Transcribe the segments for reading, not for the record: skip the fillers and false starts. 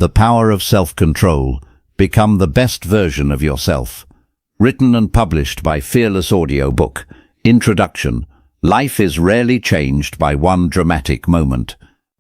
The Power of Self-Control. Become the best version of yourself. Written and published by Fearless Audiobook. Introduction. Life is rarely changed by one dramatic moment.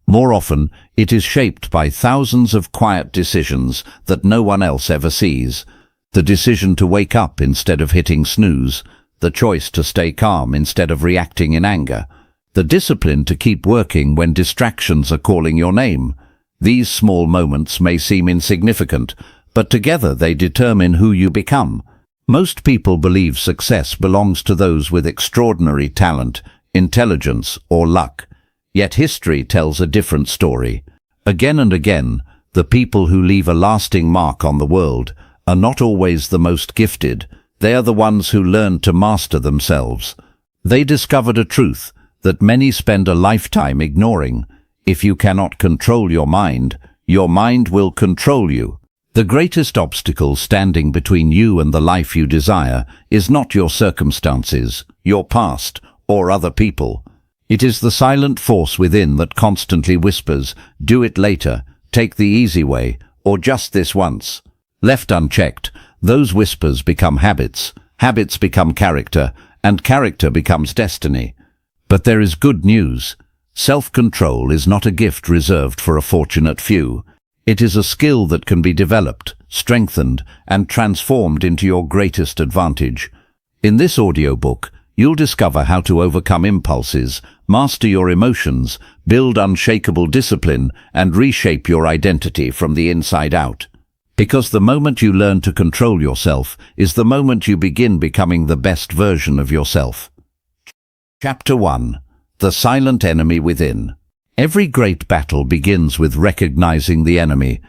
More often, it is shaped by thousands of quiet decisions that no one else ever sees. The decision to wake up instead of hitting snooze. The choice to stay calm instead of reacting in anger. The discipline to keep working when distractions are calling your name. These small moments may seem insignificant, but together they determine who you become. Most people believe success belongs to those with extraordinary talent, intelligence, or luck. Yet history tells a different story. Again and again, the people who leave a lasting mark on the world are not always the most gifted. They are the ones who learned to master themselves. They discovered a truth that many spend a lifetime ignoring. If you cannot control your mind will control you. The greatest obstacle standing between you and the life you desire is not your circumstances, your past, or other people. It is the silent force within that constantly whispers, "Do it later, take the easy way, or just this once." Left unchecked, those whispers become habits, habits become character, and character becomes destiny. But there is good news. Self-control is not a gift reserved for a fortunate few. It is a skill that can be developed, strengthened, and transformed into your greatest advantage. In this audiobook, you'll discover how to overcome impulses, master your emotions, build unshakable discipline, and reshape your identity from the inside out. Because the moment you learn to control yourself is the moment you begin becoming the best version of yourself. Chapter 1. The Silent Enemy Within. Every great battle begins with recognizing the enemy,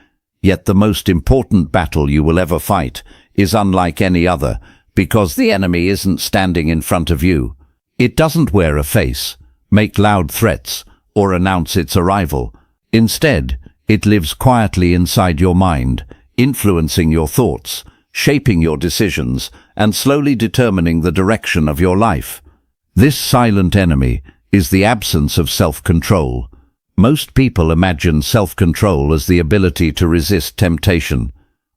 yet the most important battle you will ever fight is unlike any other, because the enemy isn't standing in front of you. It doesn't wear a face, make loud threats, or announce its arrival. Instead, it lives quietly inside your mind, influencing your thoughts, shaping your decisions, and slowly determining the direction of your life. This silent enemy is the absence of self-control. Most people imagine self-control as the ability to resist temptation.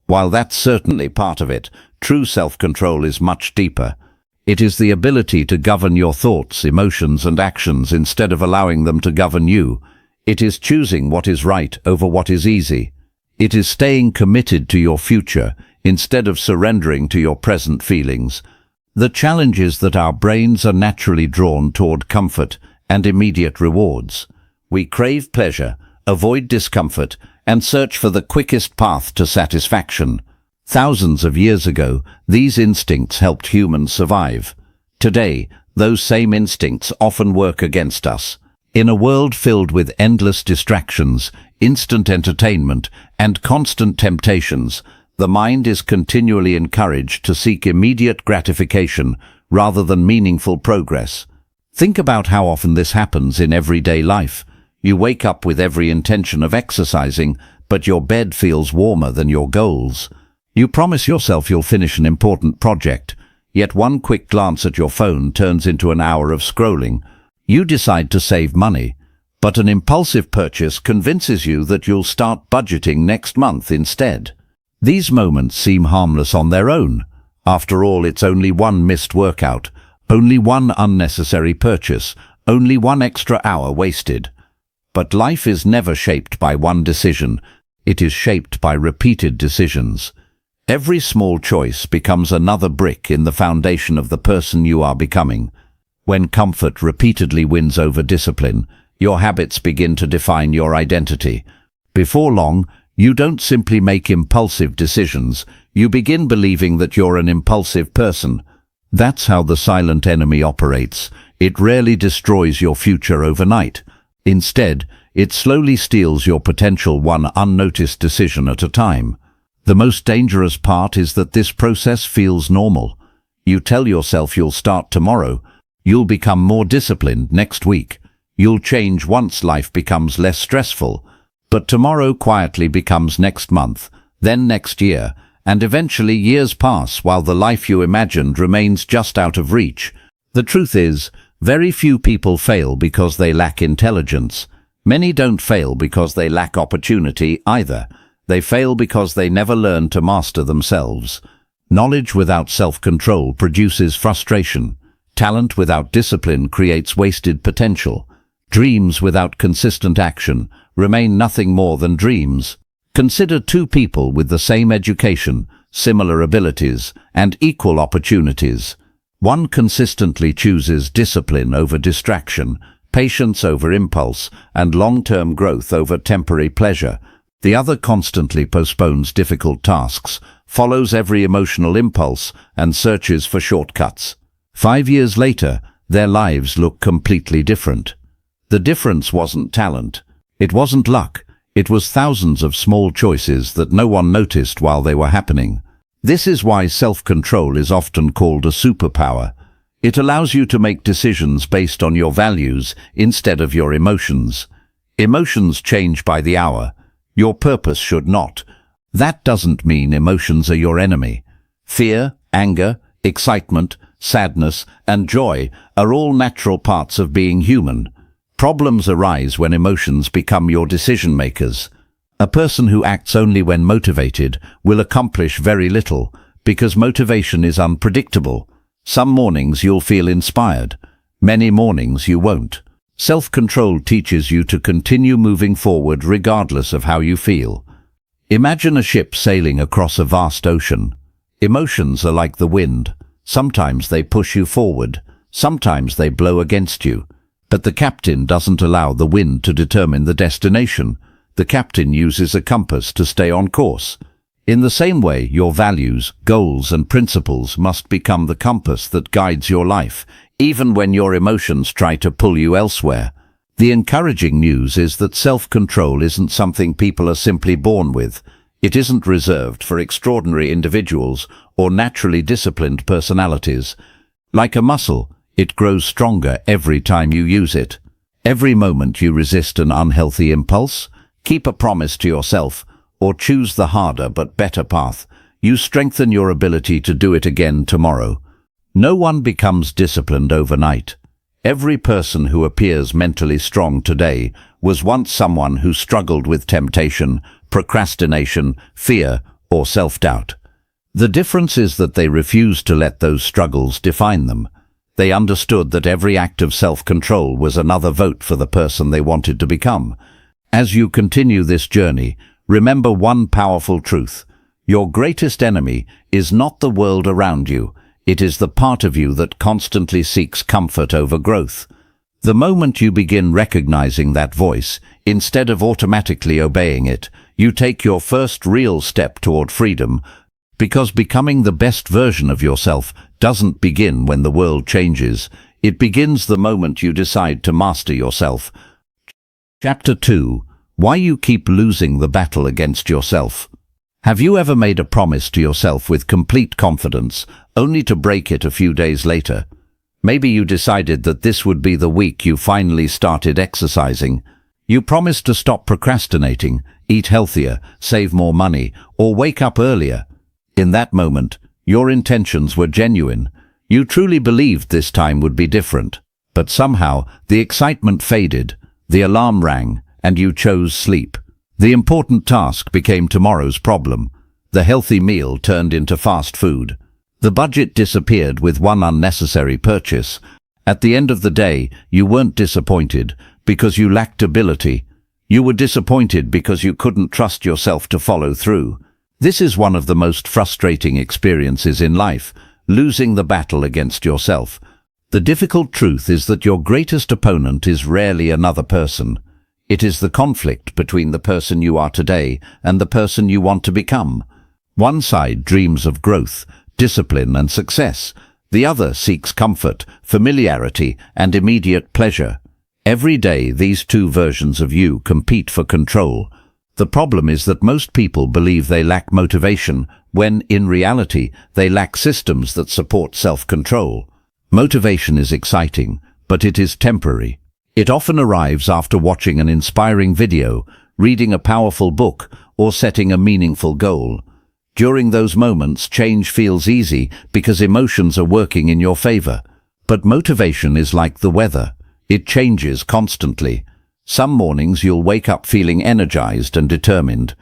While that's certainly part of it, true self-control is much deeper. It is the ability to govern your thoughts, emotions, and actions instead of allowing them to govern you. It is choosing what is right over what is easy. It is staying committed to your future instead of surrendering to your present feelings. The challenge is that our brains are naturally drawn toward comfort and immediate rewards. We crave pleasure, avoid discomfort, and search for the quickest path to satisfaction. Thousands of years ago, these instincts helped humans survive. Today, those same instincts often work against us. In a world filled with endless distractions, instant entertainment, and constant temptations, the mind is continually encouraged to seek immediate gratification rather than meaningful progress. Think about how often this happens in everyday life. You wake up with every intention of exercising, but your bed feels warmer than your goals. You promise yourself you'll finish an important project, yet one quick glance at your phone turns into an hour of scrolling. You decide to save money, but an impulsive purchase convinces you that you'll start budgeting next month instead. These moments seem harmless on their own. After all, it's only one missed workout, only one unnecessary purchase, only one extra hour wasted. But life is never shaped by one decision. It is shaped by repeated decisions. Every small choice becomes another brick in the foundation of the person you are becoming. When comfort repeatedly wins over discipline, your habits begin to define your identity. Before long, you don't simply make impulsive decisions, you begin believing that you're an impulsive person. That's how the silent enemy operates. It rarely destroys your future overnight. Instead, it slowly steals your potential one unnoticed decision at a time. The most dangerous part is that this process feels normal. You tell yourself you'll start tomorrow, you'll become more disciplined next week, you'll change once life becomes less stressful. But tomorrow quietly becomes next month, then next year, and eventually years pass while the life you imagined remains just out of reach. The truth is, very few people fail because they lack intelligence. Many don't fail because they lack opportunity either. They fail because they never learn to master themselves. Knowledge without self-control produces frustration. Talent without discipline creates wasted potential. Dreams without consistent action remain nothing more than dreams. Consider two people with the same education, similar abilities, and equal opportunities. One consistently chooses discipline over distraction, patience over impulse, and long-term growth over temporary pleasure. The other constantly postpones difficult tasks, follows every emotional impulse, and searches for shortcuts. 5 years later, their lives look completely different. The difference wasn't talent. It wasn't luck. It was thousands of small choices that no one noticed while they were happening. This is why self-control is often called a superpower. It allows you to make decisions based on your values instead of your emotions. Emotions change by the hour. Your purpose should not. That doesn't mean emotions are your enemy. Fear, anger, excitement, sadness, and joy are all natural parts of being human. Problems arise when emotions become your decision makers. A person who acts only when motivated will accomplish very little because motivation is unpredictable. Some mornings you'll feel inspired. Many mornings you won't. Self-control teaches you to continue moving forward regardless of how you feel. Imagine a ship sailing across a vast ocean. Emotions are like the wind. Sometimes they push you forward. Sometimes they blow against you. But the captain doesn't allow the wind to determine the destination. The captain uses a compass to stay on course. In the same way, your values, goals, and principles must become the compass that guides your life, even when your emotions try to pull you elsewhere. The encouraging news is that self-control isn't something people are simply born with. It isn't reserved for extraordinary individuals or naturally disciplined personalities. Like a muscle, it grows stronger every time you use it. Every moment you resist an unhealthy impulse, keep a promise to yourself, or choose the harder but better path, you strengthen your ability to do it again tomorrow. No one becomes disciplined overnight. Every person who appears mentally strong today was once someone who struggled with temptation, procrastination, fear, or self-doubt. The difference is that they refused to let those struggles define them. They understood that every act of self-control was another vote for the person they wanted to become. As you continue this journey, remember one powerful truth. Your greatest enemy is not the world around you. It is the part of you that constantly seeks comfort over growth. The moment you begin recognizing that voice, instead of automatically obeying it, you take your first real step toward freedom, because becoming the best version of yourself doesn't begin when the world changes. It begins the moment you decide to master yourself. Chapter 2. Why you keep losing the battle against yourself. Have you ever made a promise to yourself with complete confidence, only to break it a few days later? Maybe you decided that this would be the week you finally started exercising. You promised to stop procrastinating, eat healthier, save more money, or wake up earlier. In that moment, your intentions were genuine. You truly believed this time would be different. But somehow, the excitement faded, the alarm rang, and you chose sleep. The important task became tomorrow's problem. The healthy meal turned into fast food. The budget disappeared with one unnecessary purchase. At the end of the day, you weren't disappointed because you lacked ability. You were disappointed because you couldn't trust yourself to follow through. This is one of the most frustrating experiences in life, losing the battle against yourself. The difficult truth is that your greatest opponent is rarely another person. It is the conflict between the person you are today and the person you want to become. One side dreams of growth, discipline, and success. The other seeks comfort, familiarity, and immediate pleasure. Every day, these two versions of you compete for control. The problem is that most people believe they lack motivation, when, in reality, they lack systems that support self-control. Motivation is exciting, but it is temporary. It often arrives after watching an inspiring video, reading a powerful book, or setting a meaningful goal. During those moments, change feels easy because emotions are working in your favor. But motivation is like the weather. It changes constantly. Some mornings you'll wake up feeling energized and determined.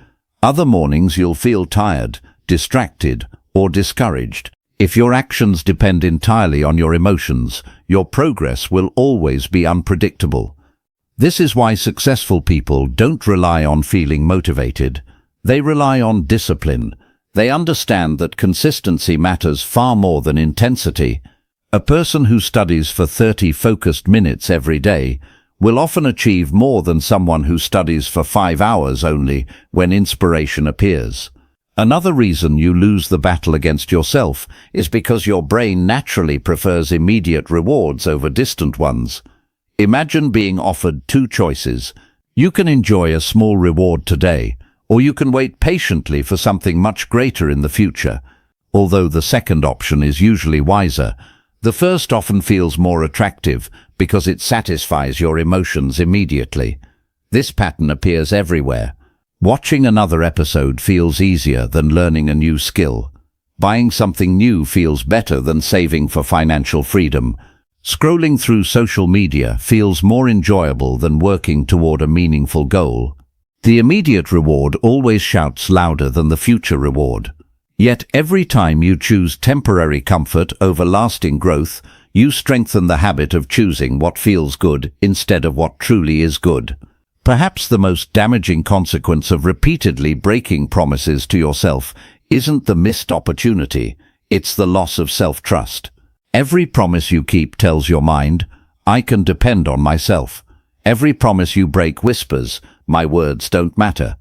Other mornings you'll feel tired, distracted, or discouraged. If your actions depend entirely on your emotions, your progress will always be unpredictable. This is why successful people don't rely on feeling motivated. They rely on discipline. They understand that consistency matters far more than intensity. A person who studies for 30 focused minutes every day will often achieve more than someone who studies for 5 hours only when inspiration appears. Another reason you lose the battle against yourself is because your brain naturally prefers immediate rewards over distant ones. Imagine being offered two choices. You can enjoy a small reward today, or you can wait patiently for something much greater in the future. Although the second option is usually wiser, the first often feels more attractive because it satisfies your emotions immediately. This pattern appears everywhere. Watching another episode feels easier than learning a new skill. Buying something new feels better than saving for financial freedom. Scrolling through social media feels more enjoyable than working toward a meaningful goal. The immediate reward always shouts louder than the future reward. Yet every time you choose temporary comfort over lasting growth, you strengthen the habit of choosing what feels good instead of what truly is good. Perhaps the most damaging consequence of repeatedly breaking promises to yourself isn't the missed opportunity, it's the loss of self-trust. Every promise you keep tells your mind, I can depend on myself. Every promise you break whispers, my words don't matter.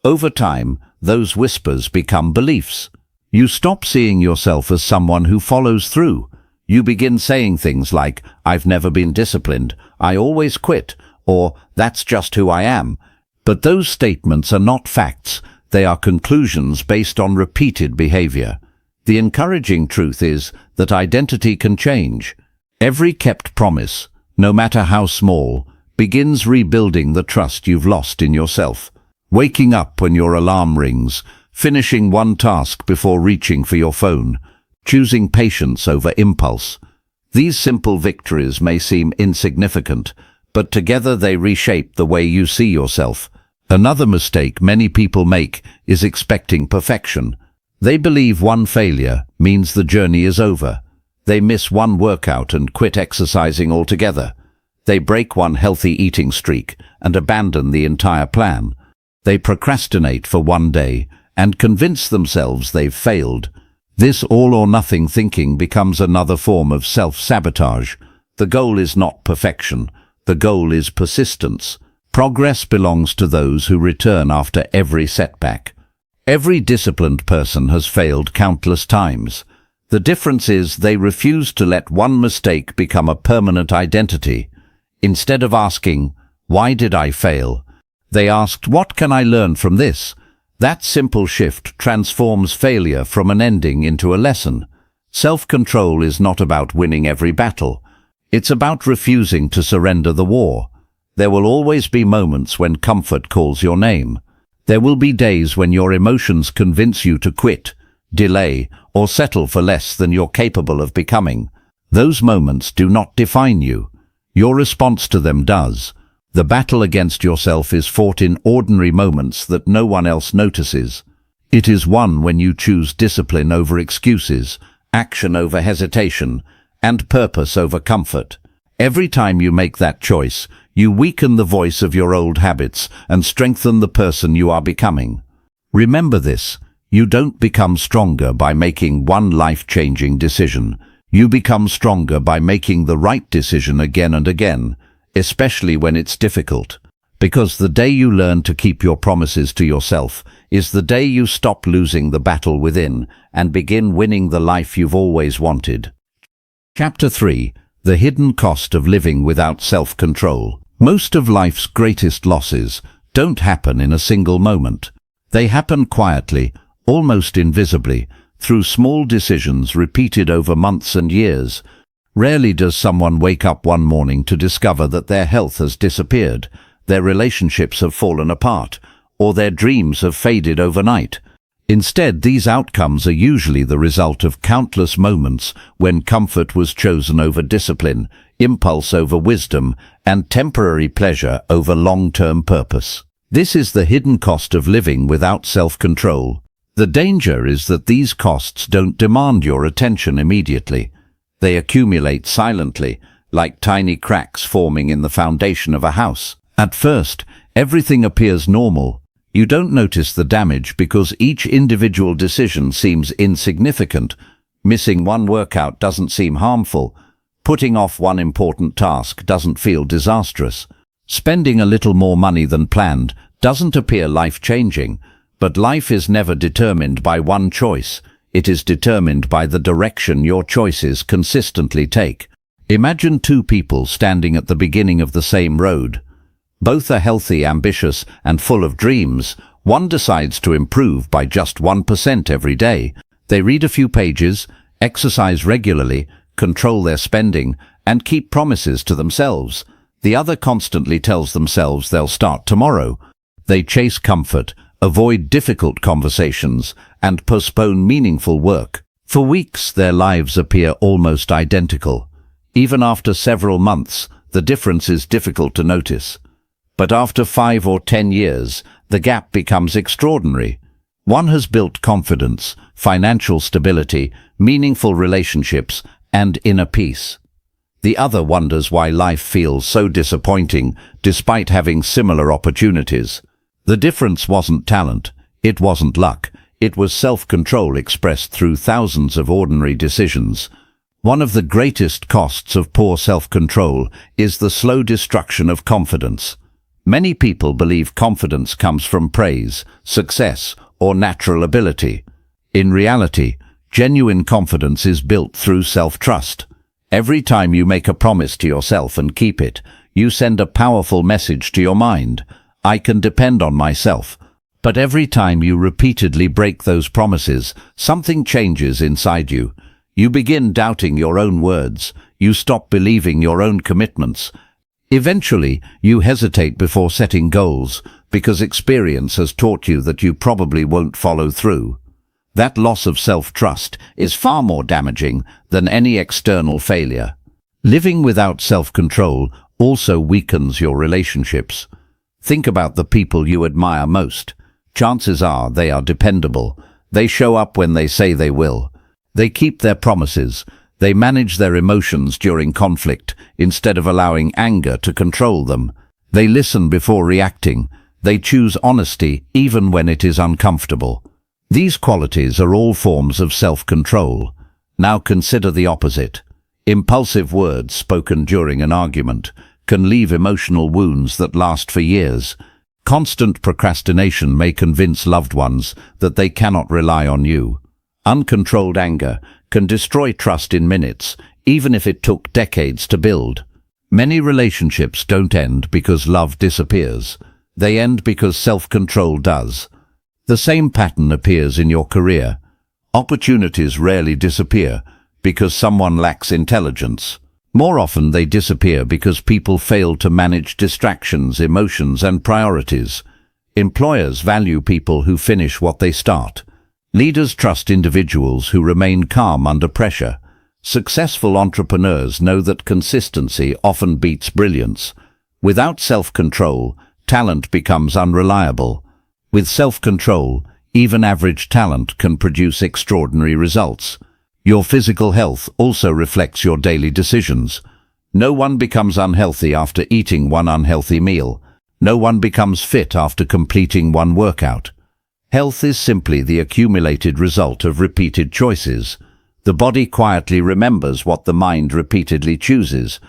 Over time, those whispers become beliefs. You stop seeing yourself as someone who follows through. You begin saying things like, I've never been disciplined, I always quit, or that's just who I am. But those statements are not facts, they are conclusions based on repeated behavior. The encouraging truth is that identity can change. Every kept promise, no matter how small, begins rebuilding the trust you've lost in yourself. Waking up when your alarm rings, finishing one task before reaching for your phone, choosing patience over impulse. These simple victories may seem insignificant, but together they reshape the way you see yourself. Another mistake many people make is expecting perfection. They believe one failure means the journey is over. They miss one workout and quit exercising altogether. They break one healthy eating streak and abandon the entire plan. They procrastinate for one day and convince themselves they've failed. This all-or-nothing thinking becomes another form of self-sabotage. The goal is not perfection. The goal is persistence. Progress belongs to those who return after every setback. Every disciplined person has failed countless times. The difference is they refuse to let one mistake become a permanent identity. Instead of asking, why did I fail? They asked, what can I learn from this? That simple shift transforms failure from an ending into a lesson. Self-control is not about winning every battle. It's about refusing to surrender the war. There will always be moments when comfort calls your name. There will be days when your emotions convince you to quit, delay, or settle for less than you're capable of becoming. Those moments do not define you. Your response to them does. The battle against yourself is fought in ordinary moments that no one else notices. It is won when you choose discipline over excuses, action over hesitation, and purpose over comfort. Every time you make that choice, you weaken the voice of your old habits and strengthen the person you are becoming. Remember this, you don't become stronger by making one life-changing decision. You become stronger by making the right decision again and again, especially when it's difficult. Because the day you learn to keep your promises to yourself is the day you stop losing the battle within and begin winning the life you've always wanted. Chapter 3. The Hidden Cost of Living Without Self-Control. Most of life's greatest losses don't happen in a single moment. They happen quietly, almost invisibly, through small decisions repeated over months and years. Rarely does someone wake up one morning to discover that their health has disappeared, their relationships have fallen apart, or their dreams have faded overnight. Instead, these outcomes are usually the result of countless moments when comfort was chosen over discipline, impulse over wisdom, and temporary pleasure over long-term purpose. This is the hidden cost of living without self-control. The danger is that these costs don't demand your attention immediately. They accumulate silently, like tiny cracks forming in the foundation of a house. At first, everything appears normal. You don't notice the damage because each individual decision seems insignificant. Missing one workout doesn't seem harmful. Putting off one important task doesn't feel disastrous. Spending a little more money than planned doesn't appear life-changing. But life is never determined by one choice. It is determined by the direction your choices consistently take. Imagine two people standing at the beginning of the same road. Both are healthy, ambitious, and full of dreams. One decides to improve by just 1% every day. They read a few pages, exercise regularly, control their spending, and keep promises to themselves. The other constantly tells themselves they'll start tomorrow. They chase comfort, avoid difficult conversations, and postpone meaningful work. For weeks, their lives appear almost identical. Even after several months, the difference is difficult to notice. But after 5 or 10 years, the gap becomes extraordinary. One has built confidence, financial stability, meaningful relationships, and inner peace. The other wonders why life feels so disappointing despite having similar opportunities. The difference wasn't talent, it wasn't luck, it was self-control expressed through thousands of ordinary decisions. One of the greatest costs of poor self-control is the slow destruction of confidence. Many people believe confidence comes from praise, success, or natural ability. In reality, genuine confidence is built through self-trust. Every time you make a promise to yourself and keep it, you send a powerful message to your mind. I can depend on myself. But every time you repeatedly break those promises, something changes inside you. You begin doubting your own words. You stop believing your own commitments. Eventually, you hesitate before setting goals because experience has taught you that you probably won't follow through. That loss of self-trust is far more damaging than any external failure. Living without self-control also weakens your relationships. Think about the people you admire most. Chances are they are dependable. They show up when they say they will. They keep their promises. They manage their emotions during conflict instead of allowing anger to control them. They listen before reacting. They choose honesty even when it is uncomfortable. These qualities are all forms of self-control. Now consider the opposite. Impulsive words spoken during an argument can leave emotional wounds that last for years. Constant procrastination may convince loved ones that they cannot rely on you. Uncontrolled anger can destroy trust in minutes, even if it took decades to build. Many relationships don't end because love disappears. They end because self-control does. The same pattern appears in your career. Opportunities rarely disappear because someone lacks intelligence. More often they disappear because people fail to manage distractions, emotions, and priorities. Employers value people who finish what they start. Leaders trust individuals who remain calm under pressure. Successful entrepreneurs know that consistency often beats brilliance. Without self-control, talent becomes unreliable. With self-control, even average talent can produce extraordinary results. Your physical health also reflects your daily decisions. No one becomes unhealthy after eating one unhealthy meal. No one becomes fit after completing one workout. Health is simply the accumulated result of repeated choices. The body quietly remembers what the mind repeatedly chooses.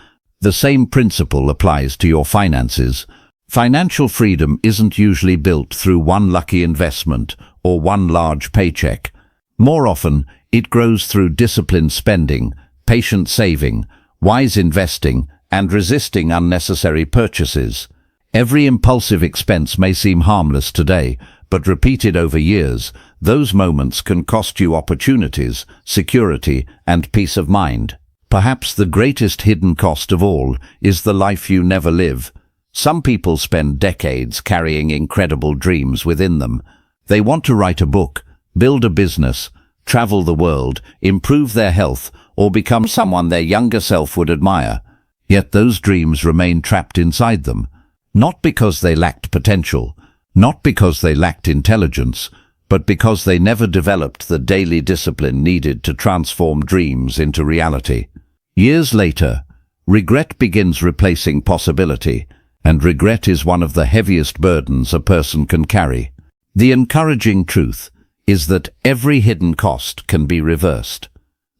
The same principle applies to your finances. Financial freedom isn't usually built through one lucky investment or one large paycheck. More often, it grows through disciplined spending, patient saving, wise investing, and resisting unnecessary purchases. Every impulsive expense may seem harmless today, but repeated over years, those moments can cost you opportunities, security, and peace of mind. Perhaps the greatest hidden cost of all is the life you never live. Some people spend decades carrying incredible dreams within them. They want to write a book, build a business, travel the world, improve their health, or become someone their younger self would admire. Yet those dreams remain trapped inside them, not because they lacked potential, not because they lacked intelligence, but because they never developed the daily discipline needed to transform dreams into reality. Years later, regret begins replacing possibility, and regret is one of the heaviest burdens a person can carry. The encouraging truth is that every hidden cost can be reversed.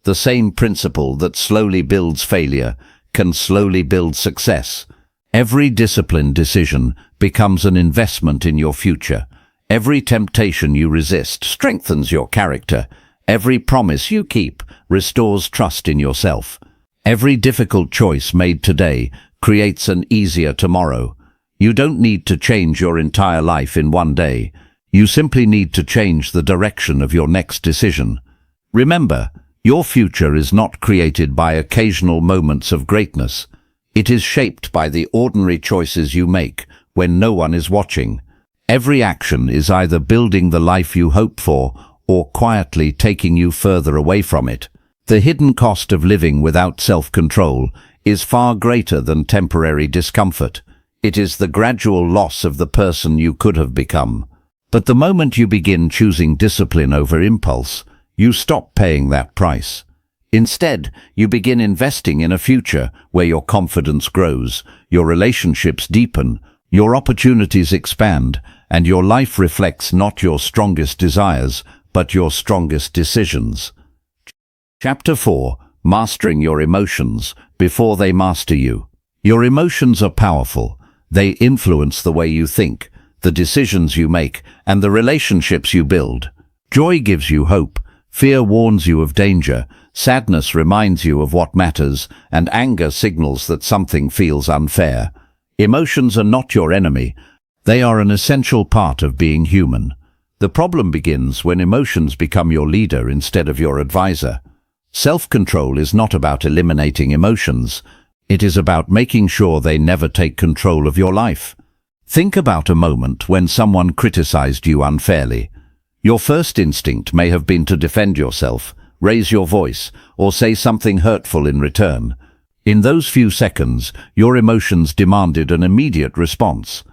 The same principle that slowly builds failure can slowly build success. Every disciplined decision becomes an investment in your future. Every temptation you resist strengthens your character. Every promise you keep restores trust in yourself. Every difficult choice made today creates an easier tomorrow. You don't need to change your entire life in one day. You simply need to change the direction of your next decision. Remember, your future is not created by occasional moments of greatness. It is shaped by the ordinary choices you make when no one is watching. Every action is either building the life you hope for or quietly taking you further away from it. The hidden cost of living without self-control is far greater than temporary discomfort. It is the gradual loss of the person you could have become. But the moment you begin choosing discipline over impulse, you stop paying that price. Instead, you begin investing in a future where your confidence grows, your relationships deepen, your opportunities expand, and your life reflects not your strongest desires, but your strongest decisions. Chapter 4. Mastering your emotions before they master you. Your emotions are powerful. They influence the way you think, the decisions you make, and the relationships you build. Joy gives you hope. Fear warns you of danger. Sadness reminds you of what matters, and anger signals that something feels unfair. Emotions are not your enemy. They are an essential part of being human. The problem begins when emotions become your leader instead of your advisor. Self-control is not about eliminating emotions. It is about making sure they never take control of your life. Think about a moment when someone criticized you unfairly. Your first instinct may have been to defend yourself, raise your voice, or say something hurtful in return. In those few seconds, your emotions demanded an immediate response.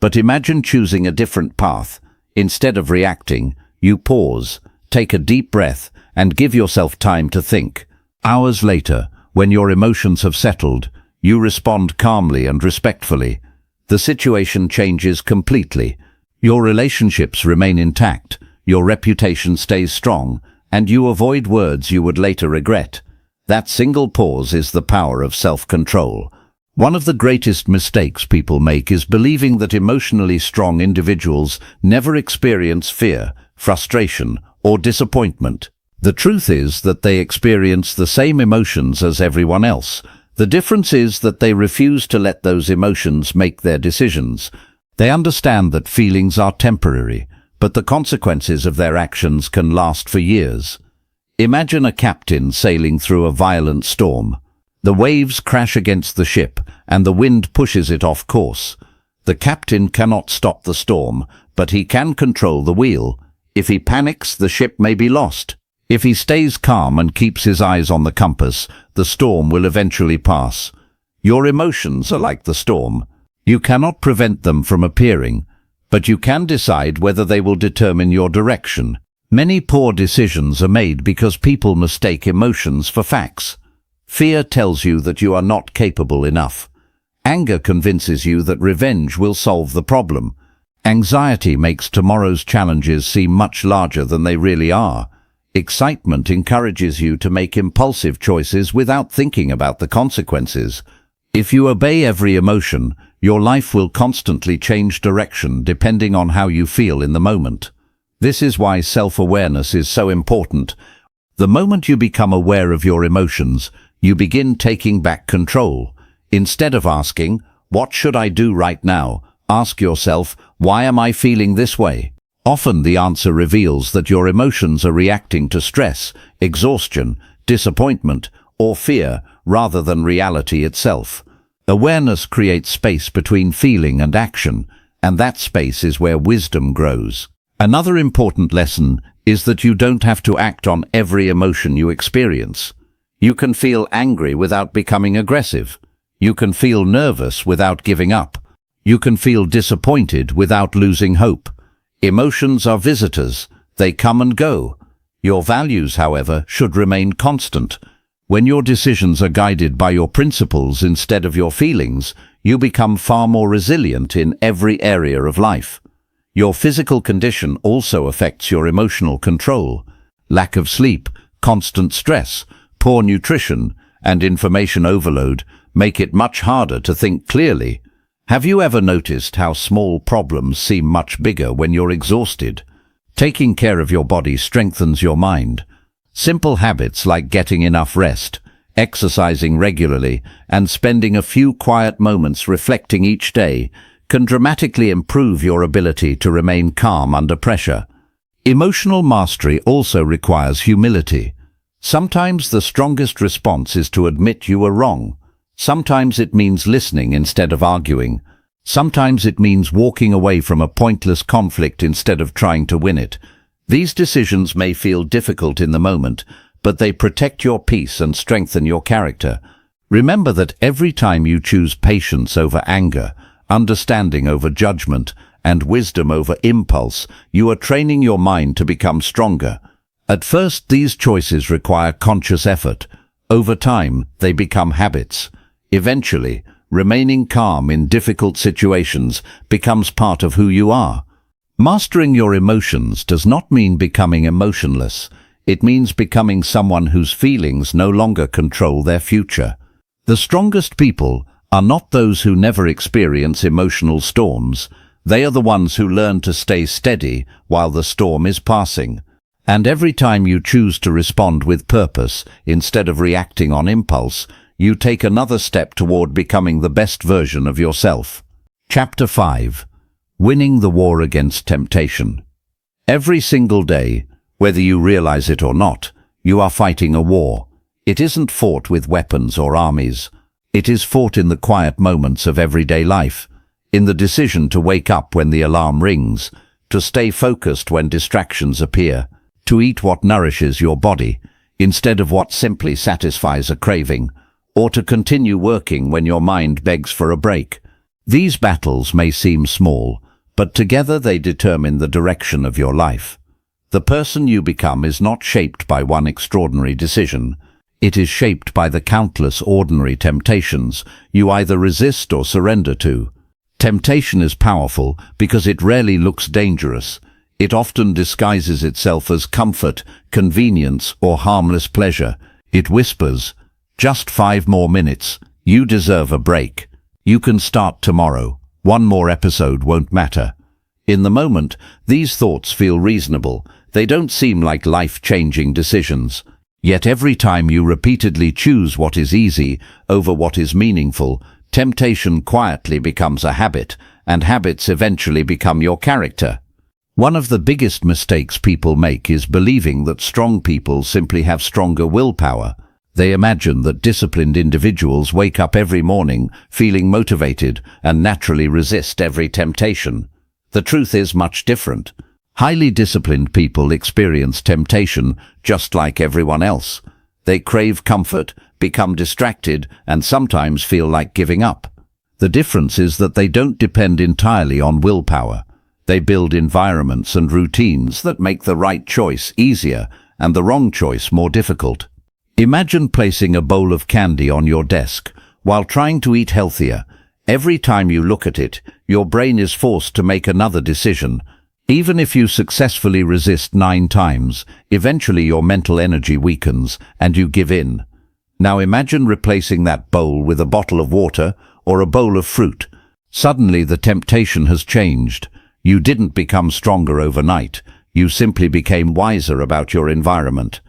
But imagine choosing a different path. Instead of reacting, you pause, take a deep breath, and give yourself time to think. Hours later, when your emotions have settled, you respond calmly and respectfully. The situation changes completely. Your relationships remain intact, your reputation stays strong, and you avoid words you would later regret. That single pause is the power of self-control. One of the greatest mistakes people make is believing that emotionally strong individuals never experience fear, frustration, or disappointment. The truth is that they experience the same emotions as everyone else. The difference is that they refuse to let those emotions make their decisions. They understand that feelings are temporary, but the consequences of their actions can last for years. Imagine a captain sailing through a violent storm. The waves crash against the ship, and the wind pushes it off course. The captain cannot stop the storm, but he can control the wheel. If he panics, the ship may be lost. If he stays calm and keeps his eyes on the compass, the storm will eventually pass. Your emotions are like the storm. You cannot prevent them from appearing, but you can decide whether they will determine your direction. Many poor decisions are made because people mistake emotions for facts. Fear tells you that you are not capable enough. Anger convinces you that revenge will solve the problem. Anxiety makes tomorrow's challenges seem much larger than they really are. Excitement encourages you to make impulsive choices without thinking about the consequences. If you obey every emotion, your life will constantly change direction depending on how you feel in the moment. This is why self-awareness is so important. The moment you become aware of your emotions, you begin taking back control. Instead of asking, "What should I do right now?" ask yourself, "Why am I feeling this way?" Often the answer reveals that your emotions are reacting to stress, exhaustion, disappointment, or fear rather than reality itself. Awareness creates space between feeling and action, and that space is where wisdom grows. Another important lesson is that you don't have to act on every emotion you experience. You can feel angry without becoming aggressive. You can feel nervous without giving up. You can feel disappointed without losing hope. Emotions are visitors. They come and go. Your values, however, should remain constant. When your decisions are guided by your principles instead of your feelings, you become far more resilient in every area of life. Your physical condition also affects your emotional control. Lack of sleep, constant stress, poor nutrition, and information overload make it much harder to think clearly. Have you ever noticed how small problems seem much bigger when you're exhausted? Taking care of your body strengthens your mind. Simple habits like getting enough rest, exercising regularly, and spending a few quiet moments reflecting each day can dramatically improve your ability to remain calm under pressure. Emotional mastery also requires humility. Sometimes the strongest response is to admit you were wrong. Sometimes it means listening instead of arguing. Sometimes it means walking away from a pointless conflict instead of trying to win it. These decisions may feel difficult in the moment, but they protect your peace and strengthen your character. Remember that every time you choose patience over anger, understanding over judgment, and wisdom over impulse, you are training your mind to become stronger. At first, these choices require conscious effort. Over time, they become habits. Eventually, remaining calm in difficult situations becomes part of who you are. Mastering your emotions does not mean becoming emotionless. It means becoming someone whose feelings no longer control their future. The strongest people are not those who never experience emotional storms. They are the ones who learn to stay steady while the storm is passing. And every time you choose to respond with purpose instead of reacting on impulse, you take another step toward becoming the best version of yourself. Chapter 5. Winning the War Against Temptation. Every single day, whether you realize it or not, you are fighting a war. It isn't fought with weapons or armies. It is fought in the quiet moments of everyday life, in the decision to wake up when the alarm rings, to stay focused when distractions appear, to eat what nourishes your body, instead of what simply satisfies a craving, or to continue working when your mind begs for a break. These battles may seem small, but together they determine the direction of your life. The person you become is not shaped by one extraordinary decision. It is shaped by the countless ordinary temptations you either resist or surrender to. Temptation is powerful because it rarely looks dangerous. It often disguises itself as comfort, convenience, or harmless pleasure. It whispers, "Just 5 more minutes. You deserve a break. You can start tomorrow. One more episode won't matter." In the moment, these thoughts feel reasonable. They don't seem like life-changing decisions. Yet every time you repeatedly choose what is easy over what is meaningful, temptation quietly becomes a habit, and habits eventually become your character. One of the biggest mistakes people make is believing that strong people simply have stronger willpower. They imagine that disciplined individuals wake up every morning feeling motivated and naturally resist every temptation. The truth is much different. Highly disciplined people experience temptation just like everyone else. They crave comfort, become distracted, and sometimes feel like giving up. The difference is that they don't depend entirely on willpower. They build environments and routines that make the right choice easier and the wrong choice more difficult. Imagine placing a bowl of candy on your desk while trying to eat healthier. Every time you look at it, your brain is forced to make another decision. Even if you successfully resist 9 times, eventually your mental energy weakens and you give in. Now imagine replacing that bowl with a bottle of water or a bowl of fruit. Suddenly the temptation has changed. You didn't become stronger overnight. You simply became wiser about your environment.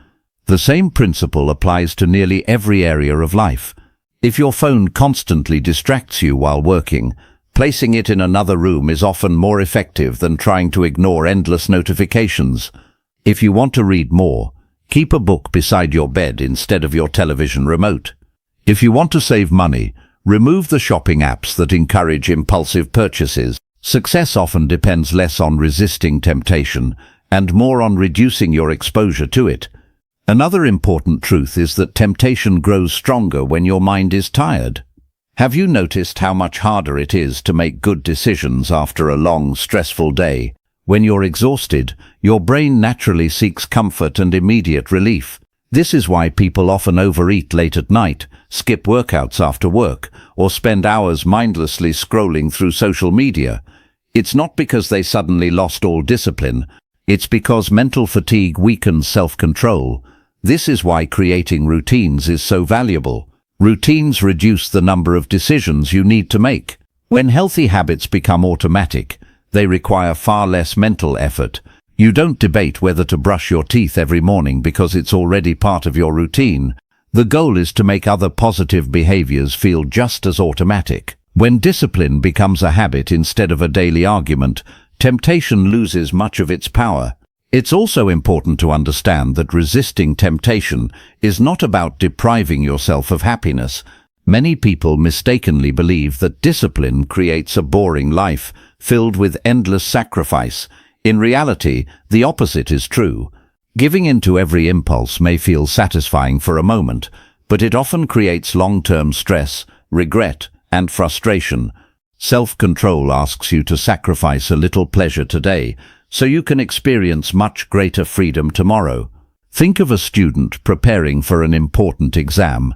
The same principle applies to nearly every area of life. If your phone constantly distracts you while working, placing it in another room is often more effective than trying to ignore endless notifications. If you want to read more, keep a book beside your bed instead of your television remote. If you want to save money, remove the shopping apps that encourage impulsive purchases. Success often depends less on resisting temptation and more on reducing your exposure to it. Another important truth is that temptation grows stronger when your mind is tired. Have you noticed how much harder it is to make good decisions after a long, stressful day? When you're exhausted, your brain naturally seeks comfort and immediate relief. This is why people often overeat late at night, skip workouts after work, or spend hours mindlessly scrolling through social media. It's not because they suddenly lost all discipline. It's because mental fatigue weakens self-control. This is why creating routines is so valuable. Routines reduce the number of decisions you need to make. When healthy habits become automatic, they require far less mental effort. You don't debate whether to brush your teeth every morning because it's already part of your routine. The goal is to make other positive behaviors feel just as automatic. When discipline becomes a habit instead of a daily argument, temptation loses much of its power. It's also important to understand that resisting temptation is not about depriving yourself of happiness. Many people mistakenly believe that discipline creates a boring life filled with endless sacrifice. In reality, the opposite is true. Giving in to every impulse may feel satisfying for a moment, but it often creates long-term stress, regret, and frustration. Self-control asks you to sacrifice a little pleasure today, so you can experience much greater freedom tomorrow. Think of a student preparing for an important exam.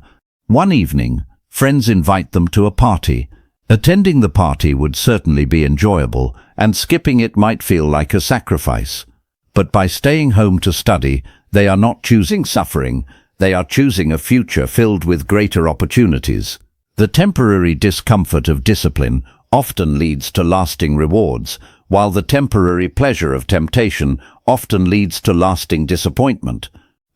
One evening, friends invite them to a party. Attending the party would certainly be enjoyable, and skipping it might feel like a sacrifice. But by staying home to study, they are not choosing suffering, they are choosing a future filled with greater opportunities. The temporary discomfort of discipline often leads to lasting rewards, while the temporary pleasure of temptation often leads to lasting disappointment.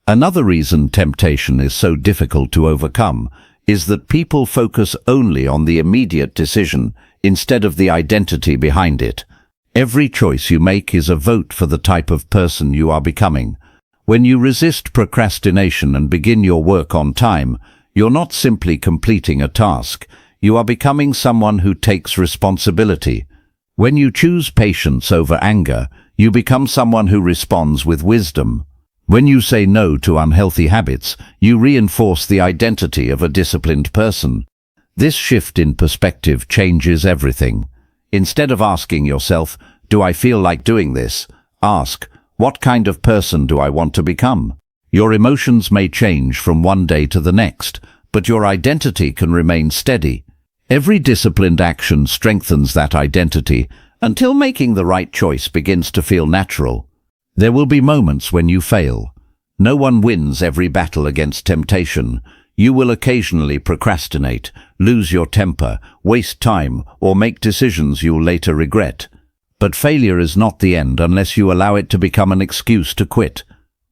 Another reason temptation is so difficult to overcome is that people focus only on the immediate decision instead of the identity behind it. Every choice you make is a vote for the type of person you are becoming. When you resist procrastination and begin your work on time, you're not simply completing a task, you are becoming someone who takes responsibility. When you choose patience over anger, you become someone who responds with wisdom. When you say no to unhealthy habits, you reinforce the identity of a disciplined person. This shift in perspective changes everything. Instead of asking yourself, "Do I feel like doing this?" ask, "What kind of person do I want to become?" Your emotions may change from one day to the next, but your identity can remain steady. Every disciplined action strengthens that identity until making the right choice begins to feel natural. There will be moments when you fail. No one wins every battle against temptation. You will occasionally procrastinate, lose your temper, waste time, or make decisions you'll later regret. But failure is not the end unless you allow it to become an excuse to quit.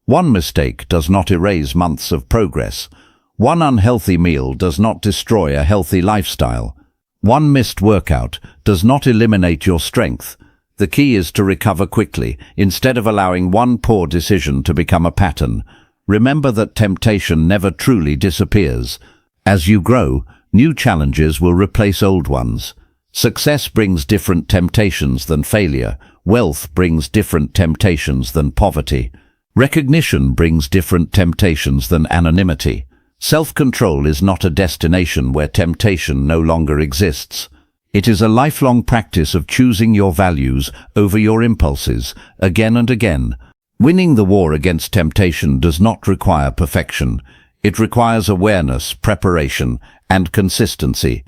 One mistake does not erase months of progress. One unhealthy meal does not destroy a healthy lifestyle. One missed workout does not eliminate your strength. The key is to recover quickly, instead of allowing one poor decision to become a pattern. Remember that temptation never truly disappears. As you grow, new challenges will replace old ones. Success brings different temptations than failure. Wealth brings different temptations than poverty. Recognition brings different temptations than anonymity. Self-control is not a destination where temptation no longer exists. It is a lifelong practice of choosing your values over your impulses, again and again. Winning the war against temptation does not require perfection. It requires awareness, preparation, and consistency.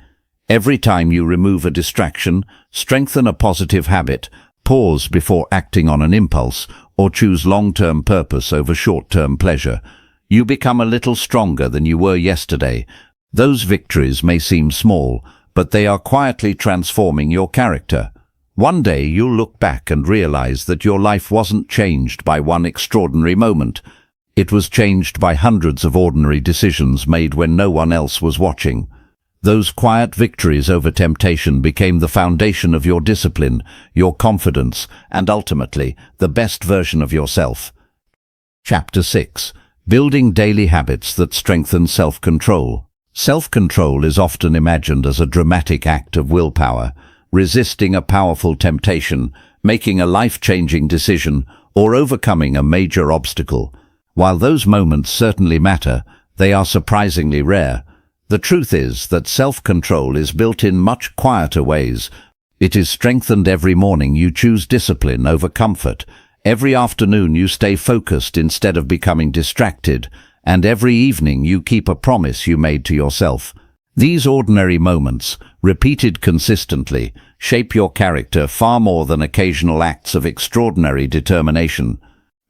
Every time you remove a distraction, strengthen a positive habit, pause before acting on an impulse, or choose long-term purpose over short-term pleasure, you become a little stronger than you were yesterday. Those victories may seem small, but they are quietly transforming your character. One day you'll look back and realize that your life wasn't changed by one extraordinary moment. It was changed by hundreds of ordinary decisions made when no one else was watching. Those quiet victories over temptation became the foundation of your discipline, your confidence, and ultimately, the best version of yourself. Chapter 6. Building daily habits that strengthen self-control. Self-control is often imagined as a dramatic act of willpower, resisting a powerful temptation, making a life-changing decision, or overcoming a major obstacle. While those moments certainly matter, they are surprisingly rare. The truth is that self-control is built in much quieter ways. It is strengthened every morning you choose discipline over comfort. Every afternoon you stay focused instead of becoming distracted. And every evening you keep a promise you made to yourself. These ordinary moments, repeated consistently, shape your character far more than occasional acts of extraordinary determination.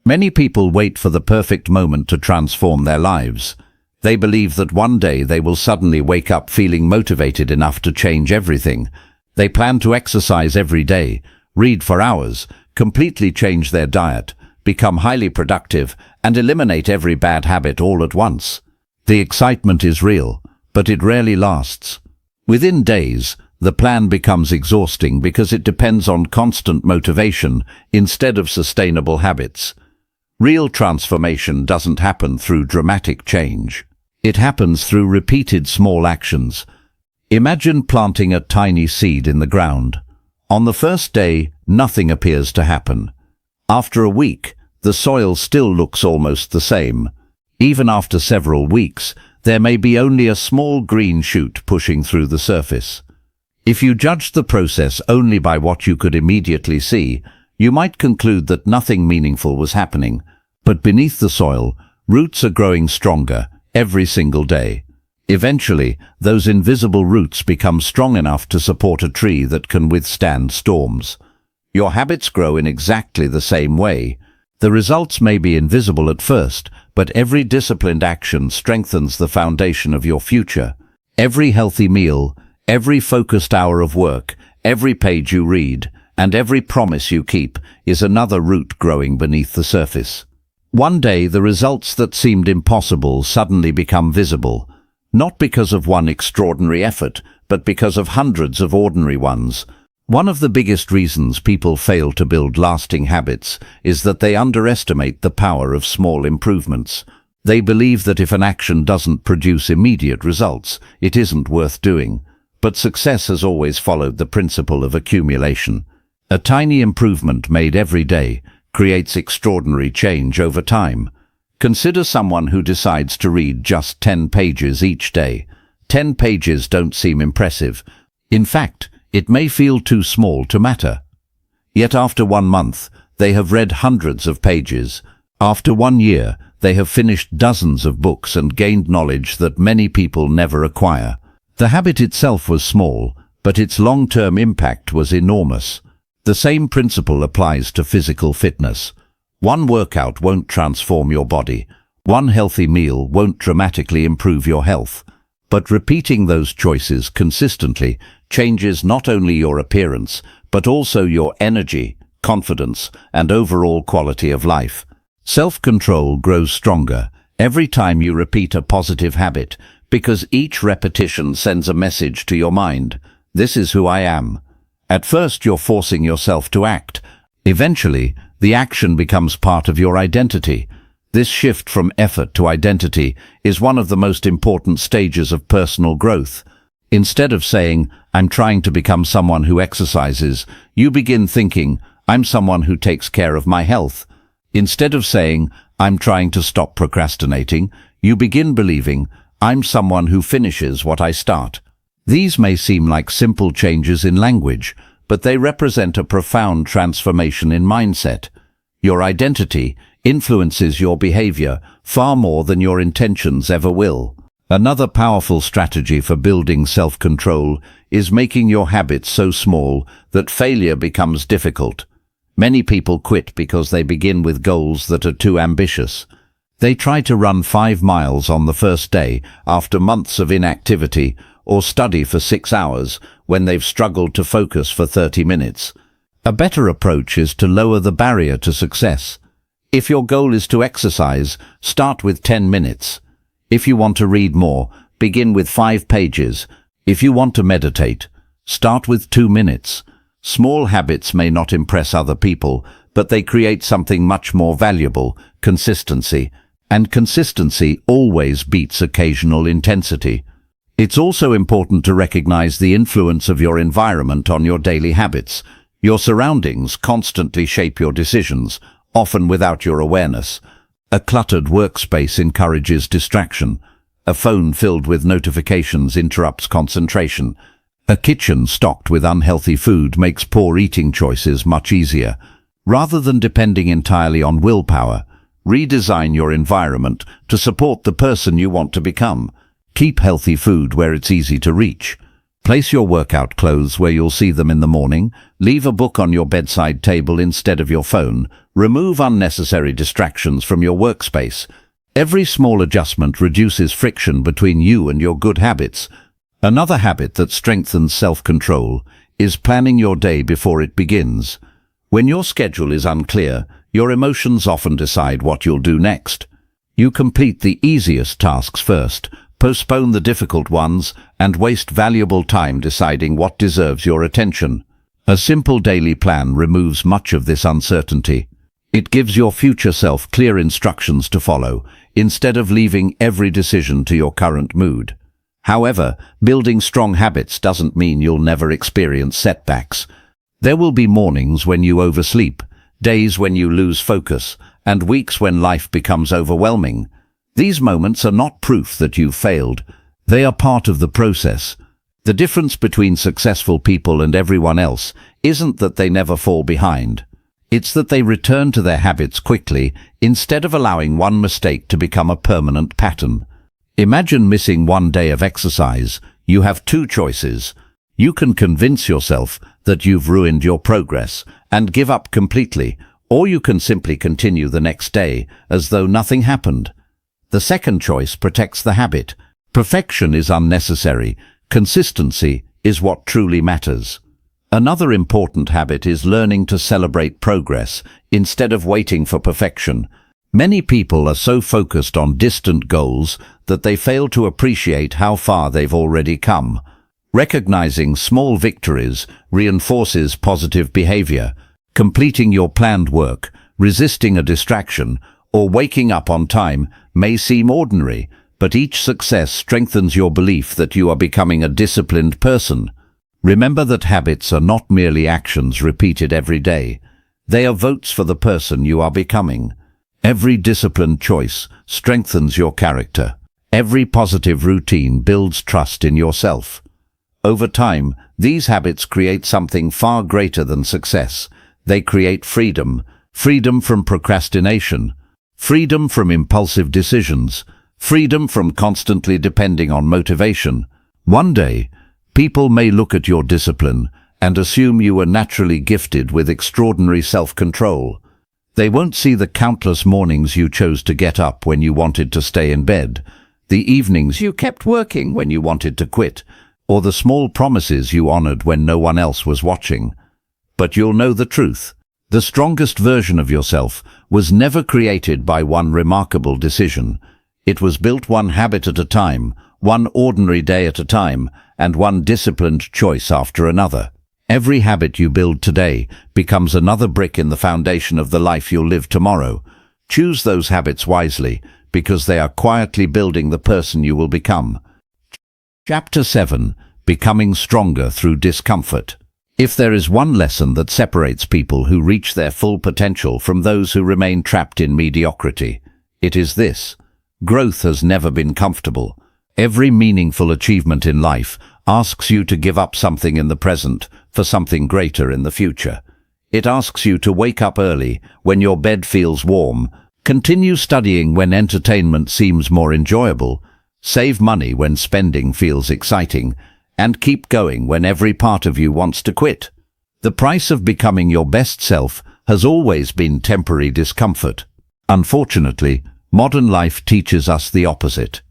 Many people wait for the perfect moment to transform their lives. They believe that one day they will suddenly wake up feeling motivated enough to change everything. They plan to exercise every day, read for hours, completely change their diet, become highly productive, and eliminate every bad habit all at once. The excitement is real, but it rarely lasts. Within days, the plan becomes exhausting because it depends on constant motivation instead of sustainable habits. Real transformation doesn't happen through dramatic change. It happens through repeated small actions. Imagine planting a tiny seed in the ground. On the first day, nothing appears to happen. After a week, the soil still looks almost the same. Even after several weeks, there may be only a small green shoot pushing through the surface. If you judged the process only by what you could immediately see, you might conclude that nothing meaningful was happening. But beneath the soil, roots are growing stronger every single day. Eventually, those invisible roots become strong enough to support a tree that can withstand storms. Your habits grow in exactly the same way. The results may be invisible at first, but every disciplined action strengthens the foundation of your future. Every healthy meal, every focused hour of work, every page you read, and every promise you keep is another root growing beneath the surface. One day, the results that seemed impossible suddenly become visible, not because of one extraordinary effort, but because of hundreds of ordinary ones. One of the biggest reasons people fail to build lasting habits is that they underestimate the power of small improvements. They believe that if an action doesn't produce immediate results, it isn't worth doing. But success has always followed the principle of accumulation. A tiny improvement made every day creates extraordinary change over time. Consider someone who decides to read just 10 pages each day. 10 pages don't seem impressive. In fact, it may feel too small to matter. Yet after 1 month, they have read hundreds of pages. After 1 year, they have finished dozens of books and gained knowledge that many people never acquire. The habit itself was small, but its long-term impact was enormous. The same principle applies to physical fitness. One workout won't transform your body. One healthy meal won't dramatically improve your health. But repeating those choices consistently changes not only your appearance, but also your energy, confidence, and overall quality of life. Self-control grows stronger every time you repeat a positive habit, because each repetition sends a message to your mind. This is who I am. At first, you're forcing yourself to act. Eventually, the action becomes part of your identity. This shift from effort to identity is one of the most important stages of personal growth. Instead of saying, I'm trying to become someone who exercises, you begin thinking, I'm someone who takes care of my health. Instead of saying, I'm trying to stop procrastinating, you begin believing, I'm someone who finishes what I start. These may seem like simple changes in language, but they represent a profound transformation in mindset. Your identity influences your behavior far more than your intentions ever will. Another powerful strategy for building self-control is making your habits so small that failure becomes difficult. Many people quit because they begin with goals that are too ambitious. They try to run 5 miles on the first day after months of inactivity, or study for 6 hours when they've struggled to focus for 30 minutes. A better approach is to lower the barrier to success. If your goal is to exercise, start with 10 minutes. If you want to read more, begin with 5 pages. If you want to meditate, start with 2 minutes. Small habits may not impress other people, but they create something much more valuable: consistency. And consistency always beats occasional intensity. It's also important to recognize the influence of your environment on your daily habits. Your surroundings constantly shape your decisions, often without your awareness. A cluttered workspace encourages distraction. A phone filled with notifications interrupts concentration. A kitchen stocked with unhealthy food makes poor eating choices much easier. Rather than depending entirely on willpower, redesign your environment to support the person you want to become. Keep healthy food where it's easy to reach. Place your workout clothes where you'll see them in the morning. Leave a book on your bedside table instead of your phone. Remove unnecessary distractions from your workspace. Every small adjustment reduces friction between you and your good habits. Another habit that strengthens self-control is planning your day before it begins. When your schedule is unclear, your emotions often decide what you'll do next. You complete the easiest tasks first, postpone the difficult ones, and waste valuable time deciding what deserves your attention. A simple daily plan removes much of this uncertainty. It gives your future self clear instructions to follow, instead of leaving every decision to your current mood. However, building strong habits doesn't mean you'll never experience setbacks. There will be mornings when you oversleep, days when you lose focus, and weeks when life becomes overwhelming. These moments are not proof that you've failed. They are part of the process. The difference between successful people and everyone else isn't that they never fall behind. It's that they return to their habits quickly instead of allowing one mistake to become a permanent pattern. Imagine missing one day of exercise. You have two choices. You can convince yourself that you've ruined your progress and give up completely, or you can simply continue the next day as though nothing happened. The second choice protects the habit. Perfection is unnecessary. Consistency is what truly matters. Another important habit is learning to celebrate progress instead of waiting for perfection. Many people are so focused on distant goals that they fail to appreciate how far they've already come. Recognizing small victories reinforces positive behavior. Completing your planned work, resisting a distraction, or waking up on time may seem ordinary, but each success strengthens your belief that you are becoming a disciplined person. Remember that habits are not merely actions repeated every day. They are votes for the person you are becoming. Every disciplined choice strengthens your character. Every positive routine builds trust in yourself. Over time, these habits create something far greater than success. They create freedom. Freedom from procrastination. Freedom from impulsive decisions. Freedom from constantly depending on motivation. One day, people may look at your discipline and assume you were naturally gifted with extraordinary self-control. They won't see the countless mornings you chose to get up when you wanted to stay in bed, the evenings you kept working when you wanted to quit, or the small promises you honored when no one else was watching. But you'll know the truth. The strongest version of yourself was never created by one remarkable decision. It was built one habit at a time, one ordinary day at a time, and one disciplined choice after another. Every habit you build today becomes another brick in the foundation of the life you'll live tomorrow. Choose those habits wisely, because they are quietly building the person you will become. Chapter 7. Becoming Stronger Through Discomfort. If there is one lesson that separates people who reach their full potential from those who remain trapped in mediocrity, it is this: growth has never been comfortable. Every meaningful achievement in life asks you to give up something in the present for something greater in the future. It asks you to wake up early when your bed feels warm, continue studying when entertainment seems more enjoyable, save money when spending feels exciting, and keep going when every part of you wants to quit. The price of becoming your best self has always been temporary discomfort. Unfortunately, modern life teaches us the opposite.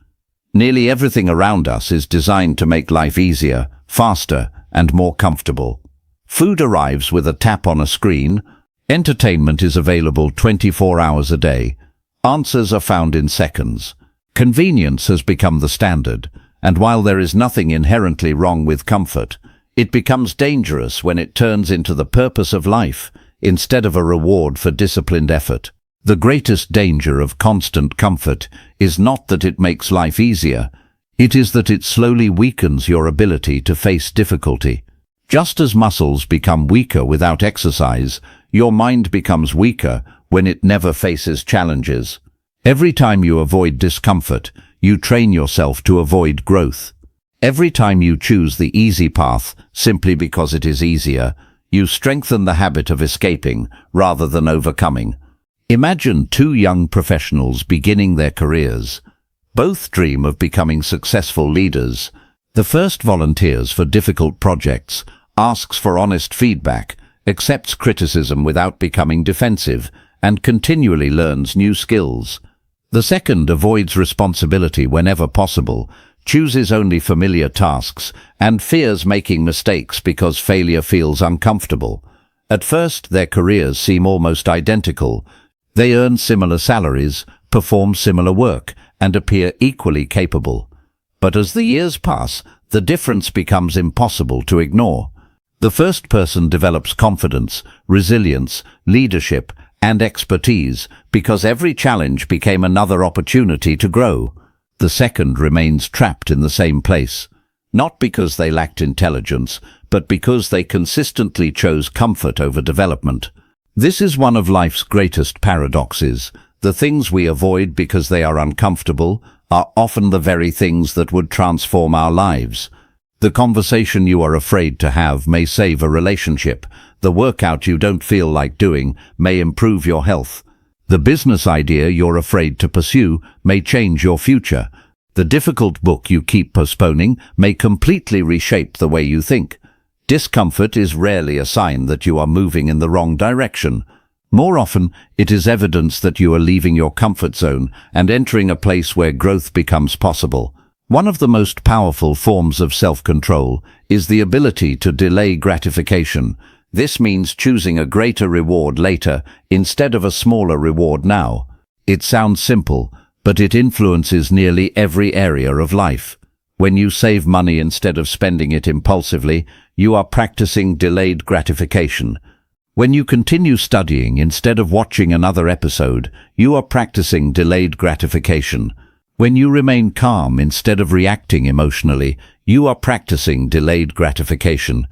Nearly everything around us is designed to make life easier, faster, and more comfortable. Food arrives with a tap on a screen. Entertainment is available 24 hours a day. Answers are found in seconds. Convenience has become the standard, and while there is nothing inherently wrong with comfort, it becomes dangerous when it turns into the purpose of life instead of a reward for disciplined effort. The greatest danger of constant comfort is not that it makes life easier, it is that it slowly weakens your ability to face difficulty. Just as muscles become weaker without exercise, your mind becomes weaker when it never faces challenges. Every time you avoid discomfort, you train yourself to avoid growth. Every time you choose the easy path simply because it is easier, you strengthen the habit of escaping rather than overcoming. Imagine two young professionals beginning their careers. Both dream of becoming successful leaders. The first volunteers for difficult projects, asks for honest feedback, accepts criticism without becoming defensive, and continually learns new skills. The second avoids responsibility whenever possible, chooses only familiar tasks, and fears making mistakes because failure feels uncomfortable. At first, their careers seem almost identical. They earn similar salaries, perform similar work, and appear equally capable. But as the years pass, the difference becomes impossible to ignore. The first person develops confidence, resilience, leadership, and expertise because every challenge became another opportunity to grow. The second remains trapped in the same place, not because they lacked intelligence, but because they consistently chose comfort over development. This is one of life's greatest paradoxes. The things we avoid because they are uncomfortable are often the very things that would transform our lives. The conversation you are afraid to have may save a relationship. The workout you don't feel like doing may improve your health. The business idea you're afraid to pursue may change your future. The difficult book you keep postponing may completely reshape the way you think. Discomfort is rarely a sign that you are moving in the wrong direction. More often, it is evidence that you are leaving your comfort zone and entering a place where growth becomes possible. One of the most powerful forms of self-control is the ability to delay gratification. This means choosing a greater reward later instead of a smaller reward now. It sounds simple, but it influences nearly every area of life. When you save money instead of spending it impulsively, you are practicing delayed gratification. When you continue studying instead of watching another episode, you are practicing delayed gratification. When you remain calm instead of reacting emotionally, you are practicing delayed gratification.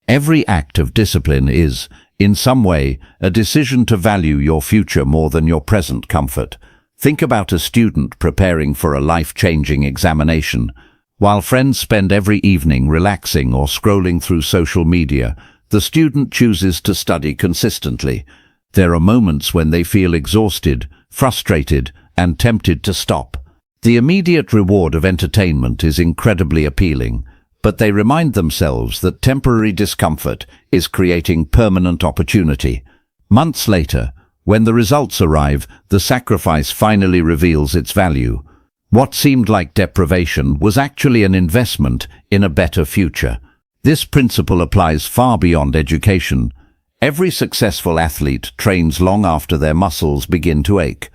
Every act of discipline is, in some way, a decision to value your future more than your present comfort. Think about a student preparing for a life-changing examination. While friends spend every evening relaxing or scrolling through social media, the student chooses to study consistently. There are moments when they feel exhausted, frustrated, and tempted to stop. The immediate reward of entertainment is incredibly appealing, but they remind themselves that temporary discomfort is creating permanent opportunity. Months later, when the results arrive, the sacrifice finally reveals its value. What seemed like deprivation was actually an investment in a better future. This principle applies far beyond education. Every successful athlete trains long after their muscles begin to ache.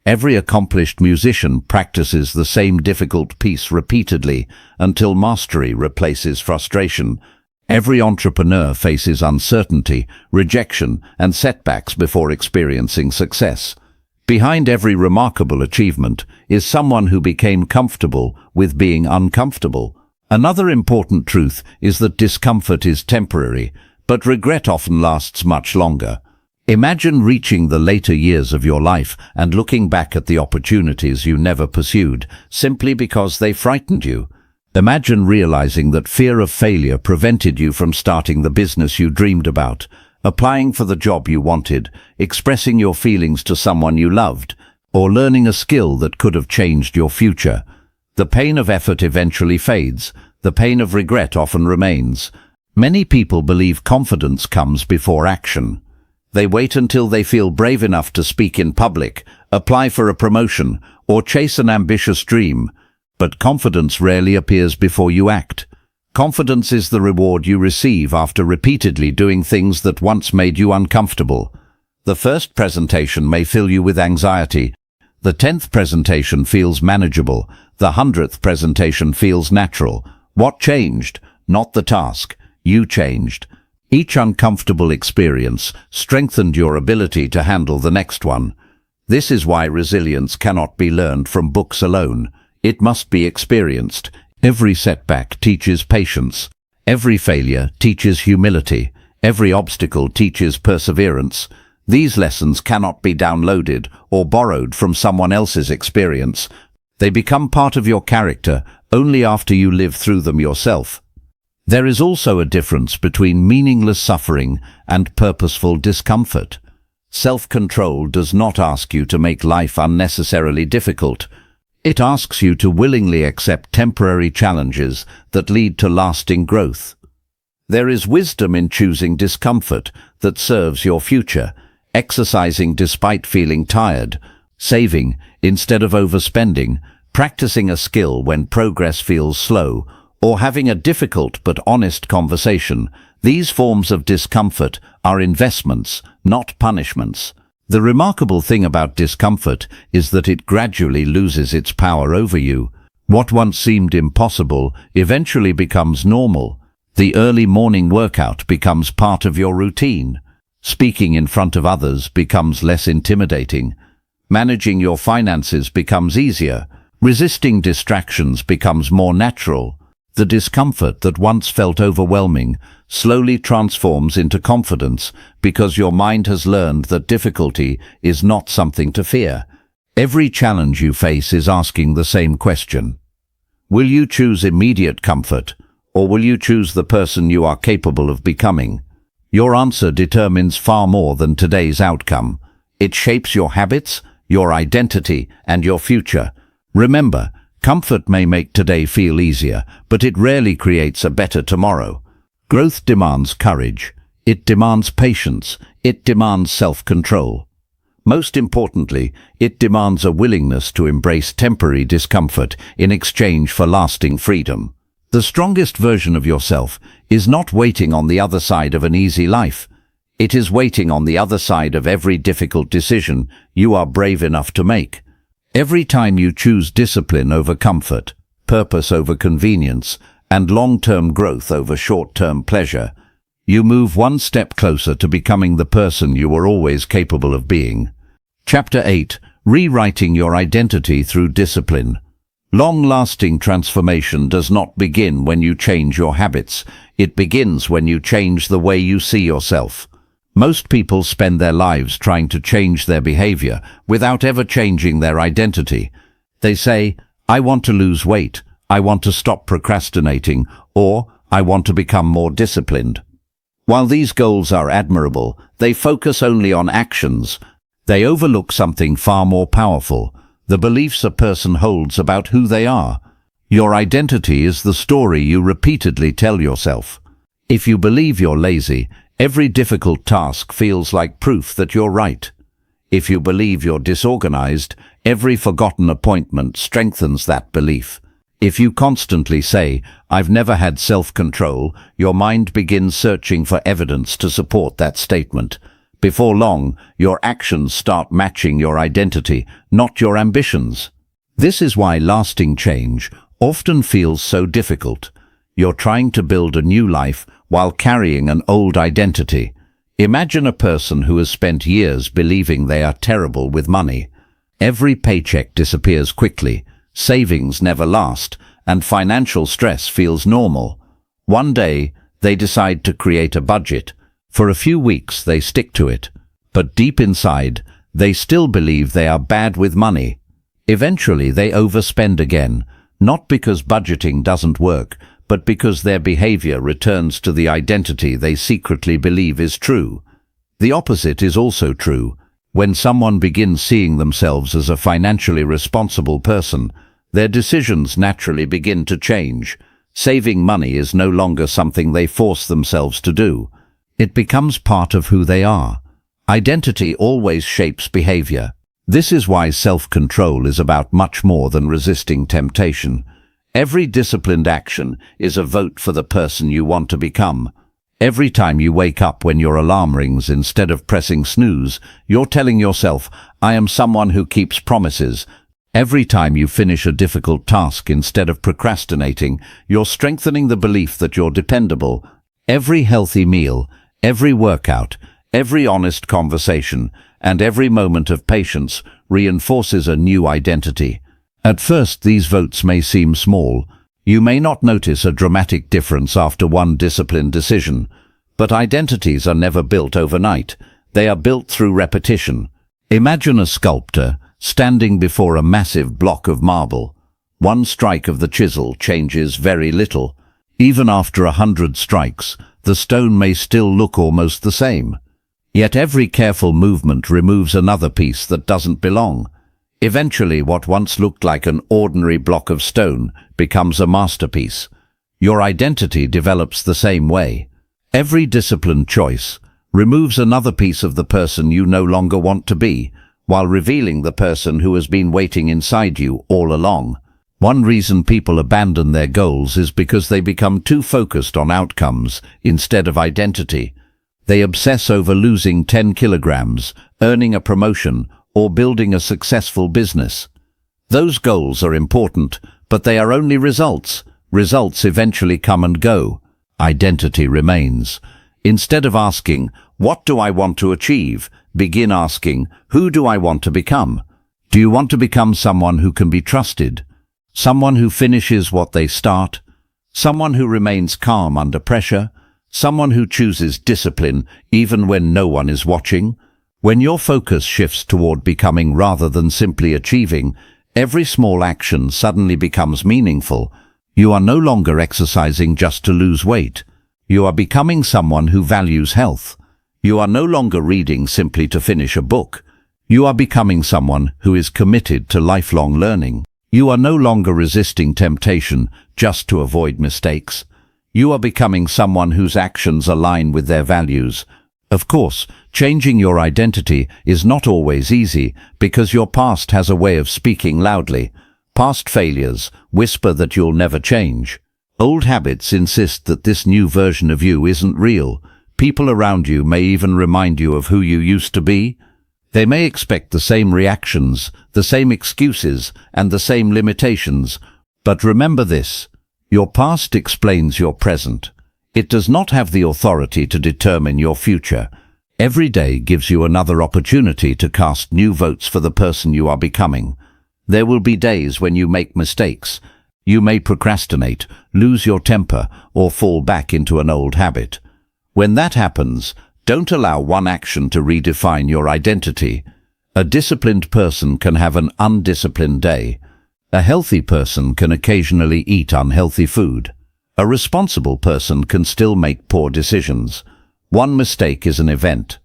Every accomplished musician practices the same difficult piece repeatedly until mastery replaces frustration. Every entrepreneur faces uncertainty, rejection, and setbacks before experiencing success. Behind every remarkable achievement is someone who became comfortable with being uncomfortable. Another important truth is that discomfort is temporary, but regret often lasts much longer. Imagine reaching the later years of your life and looking back at the opportunities you never pursued simply because they frightened you. Imagine realizing that fear of failure prevented you from starting the business you dreamed about, applying for the job you wanted, expressing your feelings to someone you loved, or learning a skill that could have changed your future. The pain of effort eventually fades. The pain of regret often remains. Many people believe confidence comes before action. They wait until they feel brave enough to speak in public, apply for a promotion, or chase an ambitious dream. But confidence rarely appears before you act. Confidence is the reward you receive after repeatedly doing things that once made you uncomfortable. The first presentation may fill you with anxiety. The 10th presentation feels manageable. The 100th presentation feels natural. What changed? Not the task. You changed. Each uncomfortable experience strengthened your ability to handle the next one. This is why resilience cannot be learned from books alone. It must be experienced. Every setback teaches patience. Every failure teaches humility. Every obstacle teaches perseverance. These lessons cannot be downloaded or borrowed from someone else's experience. They become part of your character only after you live through them yourself. There is also a difference between meaningless suffering and purposeful discomfort. Self-control does not ask you to make life unnecessarily difficult. It asks you to willingly accept temporary challenges that lead to lasting growth. There is wisdom in choosing discomfort that serves your future, exercising despite feeling tired, saving instead of overspending, practicing a skill when progress feels slow, or having a difficult but honest conversation. These forms of discomfort are investments, not punishments. The remarkable thing about discomfort is that it gradually loses its power over you. What once seemed impossible eventually becomes normal. The early morning workout becomes part of your routine. Speaking in front of others becomes less intimidating. Managing your finances becomes easier. Resisting distractions becomes more natural. The discomfort that once felt overwhelming slowly transforms into confidence because your mind has learned that difficulty is not something to fear. Every challenge you face is asking the same question. Will you choose immediate comfort, or will you choose the person you are capable of becoming? Your answer determines far more than today's outcome. It shapes your habits, your identity, and your future. Remember, comfort may make today feel easier, but it rarely creates a better tomorrow. Growth demands courage. It demands patience. It demands self-control. Most importantly, it demands a willingness to embrace temporary discomfort in exchange for lasting freedom. The strongest version of yourself is not waiting on the other side of an easy life. It is waiting on the other side of every difficult decision you are brave enough to make. Every time you choose discipline over comfort, purpose over convenience, and long-term growth over short-term pleasure, you move one step closer to becoming the person you were always capable of being. Chapter 8. Rewriting your identity through discipline. Long-lasting transformation does not begin when you change your habits. It begins when you change the way you see yourself. Most people spend their lives trying to change their behavior without ever changing their identity. They say, I want to lose weight, I want to stop procrastinating, or I want to become more disciplined. While these goals are admirable, they focus only on actions. They overlook something far more powerful, the beliefs a person holds about who they are. Your identity is the story you repeatedly tell yourself. If you believe you're lazy, every difficult task feels like proof that you're right. If you believe you're disorganized, every forgotten appointment strengthens that belief. If you constantly say, I've never had self-control, your mind begins searching for evidence to support that statement. Before long, your actions start matching your identity, not your ambitions. This is why lasting change often feels so difficult. You're trying to build a new life while carrying an old identity. Imagine a person who has spent years believing they are terrible with money. Every paycheck disappears quickly, savings never last, and financial stress feels normal. One day, they decide to create a budget. For a few weeks, they stick to it. But deep inside, they still believe they are bad with money. Eventually, they overspend again, not because budgeting doesn't work, but because their behavior returns to the identity they secretly believe is true. The opposite is also true. When someone begins seeing themselves as a financially responsible person, their decisions naturally begin to change. Saving money is no longer something they force themselves to do. It becomes part of who they are. Identity always shapes behavior. This is why self-control is about much more than resisting temptation. Every disciplined action is a vote for the person you want to become. Every time you wake up when your alarm rings instead of pressing snooze, you're telling yourself, I am someone who keeps promises. Every time you finish a difficult task instead of procrastinating, you're strengthening the belief that you're dependable. Every healthy meal, every workout, every honest conversation, and every moment of patience reinforces a new identity. At first, these votes may seem small. You may not notice a dramatic difference after one disciplined decision. But identities are never built overnight. They are built through repetition. Imagine a sculptor standing before a massive block of marble. One strike of the chisel changes very little. Even after 100 strikes, the stone may still look almost the same. Yet every careful movement removes another piece that doesn't belong. Eventually, what once looked like an ordinary block of stone becomes a masterpiece. Your identity develops the same way. Every disciplined choice removes another piece of the person you no longer want to be, while revealing the person who has been waiting inside you all along. One reason people abandon their goals is because they become too focused on outcomes instead of identity. They obsess over losing 10 kilograms, earning a promotion, or building a successful business. Those goals are important, but they are only results. Results eventually come and go. Identity remains. Instead of asking, "What do I want to achieve?" begin asking, "Who do I want to become?" Do you want to become someone who can be trusted? Someone who finishes what they start? Someone who remains calm under pressure? Someone who chooses discipline even when no one is watching? When your focus shifts toward becoming rather than simply achieving, every small action suddenly becomes meaningful. You are no longer exercising just to lose weight. You are becoming someone who values health. You are no longer reading simply to finish a book. You are becoming someone who is committed to lifelong learning. You are no longer resisting temptation just to avoid mistakes. You are becoming someone whose actions align with their values. Of course, changing your identity is not always easy because your past has a way of speaking loudly. Past failures whisper that you'll never change. Old habits insist that this new version of you isn't real. People around you may even remind you of who you used to be. They may expect the same reactions, the same excuses, and the same limitations. But remember this: your past explains your present. It does not have the authority to determine your future. Every day gives you another opportunity to cast new votes for the person you are becoming. There will be days when you make mistakes. You may procrastinate, lose your temper, or fall back into an old habit. When that happens, don't allow one action to redefine your identity. A disciplined person can have an undisciplined day. A healthy person can occasionally eat unhealthy food. A responsible person can still make poor decisions. One mistake is an event.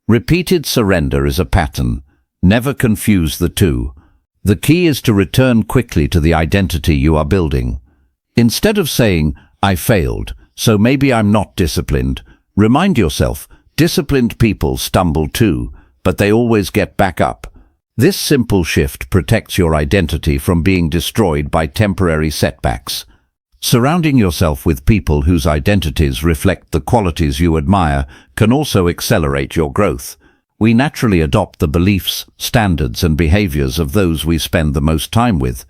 Repeated surrender is a pattern. Never confuse the two. The key is to return quickly to the identity you are building. Instead of saying, "I failed, so maybe I'm not disciplined," remind yourself, disciplined people stumble too, but they always get back up. This simple shift protects your identity from being destroyed by temporary setbacks. Surrounding yourself with people whose identities reflect the qualities you admire can also accelerate your growth. We naturally adopt the beliefs, standards, and behaviors of those we spend the most time with.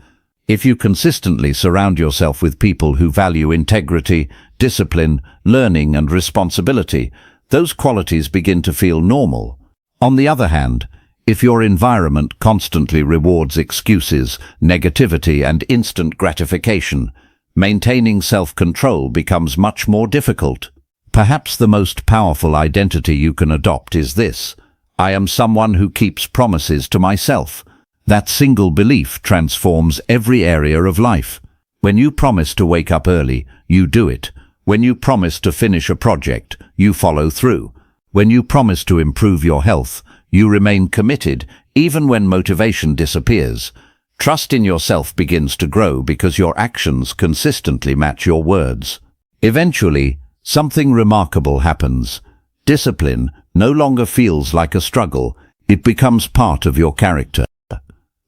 If you consistently surround yourself with people who value integrity, discipline, learning, and responsibility, those qualities begin to feel normal. On the other hand, if your environment constantly rewards excuses, negativity, and instant gratification, maintaining self-control becomes much more difficult. Perhaps the most powerful identity you can adopt is this: I am someone who keeps promises to myself. That single belief transforms every area of life. When you promise to wake up early, you do it. When you promise to finish a project, you follow through. When you promise to improve your health, you remain committed even when motivation disappears. Trust in yourself begins to grow because your actions consistently match your words. Eventually, something remarkable happens. Discipline no longer feels like a struggle. It becomes part of your character.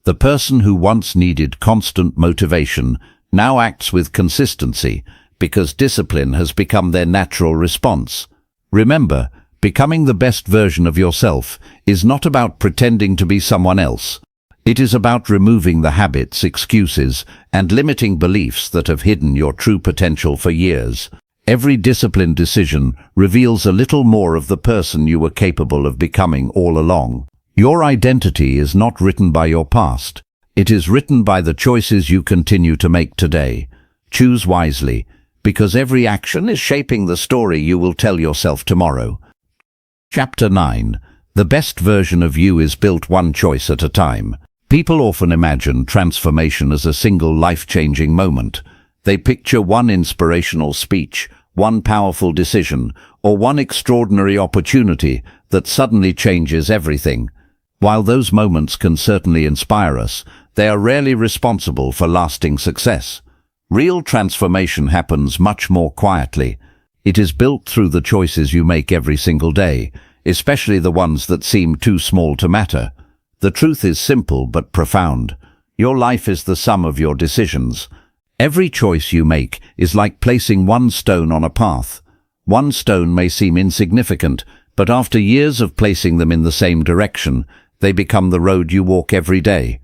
The person who once needed constant motivation now acts with consistency because discipline has become their natural response. Remember, becoming the best version of yourself is not about pretending to be someone else. It is about removing the habits, excuses, and limiting beliefs that have hidden your true potential for years. Every disciplined decision reveals a little more of the person you were capable of becoming all along. Your identity is not written by your past. It is written by the choices you continue to make today. Choose wisely, because every action is shaping the story you will tell yourself tomorrow. Chapter 9. The best version of you is built one choice at a time. People often imagine transformation as a single life-changing moment. They picture one inspirational speech, one powerful decision, or one extraordinary opportunity that suddenly changes everything. While those moments can certainly inspire us, they are rarely responsible for lasting success. Real transformation happens much more quietly. It is built through the choices you make every single day, especially the ones that seem too small to matter. The truth is simple but profound. Your life is the sum of your decisions. Every choice you make is like placing one stone on a path. One stone may seem insignificant, but after years of placing them in the same direction, they become the road you walk every day.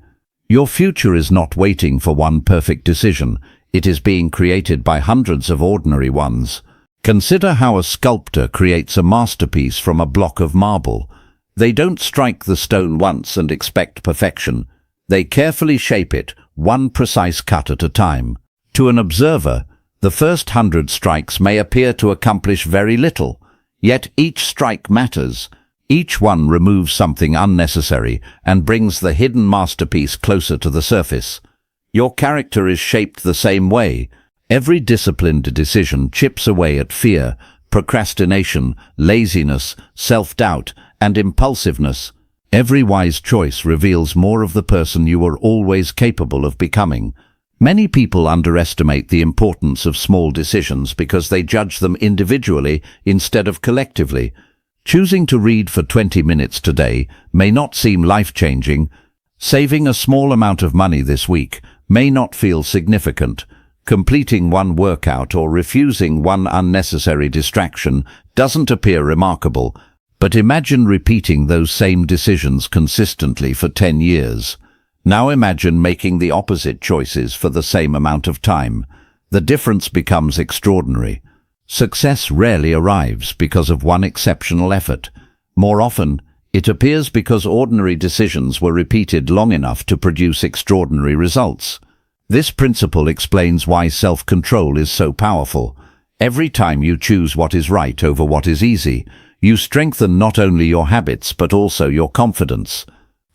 Your future is not waiting for one perfect decision. It is being created by hundreds of ordinary ones. Consider how a sculptor creates a masterpiece from a block of marble. They don't strike the stone once and expect perfection. They carefully shape it, one precise cut at a time. To an observer, the first 100 strikes may appear to accomplish very little, yet each strike matters. Each one removes something unnecessary and brings the hidden masterpiece closer to the surface. Your character is shaped the same way. Every disciplined decision chips away at fear, procrastination, laziness, self-doubt, and impulsiveness. Every wise choice reveals more of the person you are always capable of becoming. Many people underestimate the importance of small decisions because they judge them individually instead of collectively. Choosing to read for 20 minutes today may not seem life-changing. Saving a small amount of money this week may not feel significant. Completing one workout or refusing one unnecessary distraction doesn't appear remarkable. But imagine repeating those same decisions consistently for 10 years. Now imagine making the opposite choices for the same amount of time. The difference becomes extraordinary. Success rarely arrives because of one exceptional effort. More often, it appears because ordinary decisions were repeated long enough to produce extraordinary results. This principle explains why self-control is so powerful. Every time you choose what is right over what is easy, you strengthen not only your habits but also your confidence.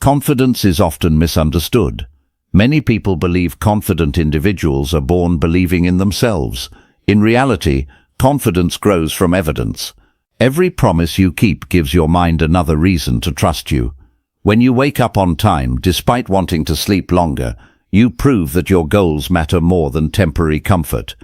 Confidence is often misunderstood. Many people believe confident individuals are born believing in themselves. In reality, confidence grows from evidence. Every promise you keep gives your mind another reason to trust you. When you wake up on time, despite wanting to sleep longer, you prove that your goals matter more than temporary comfort.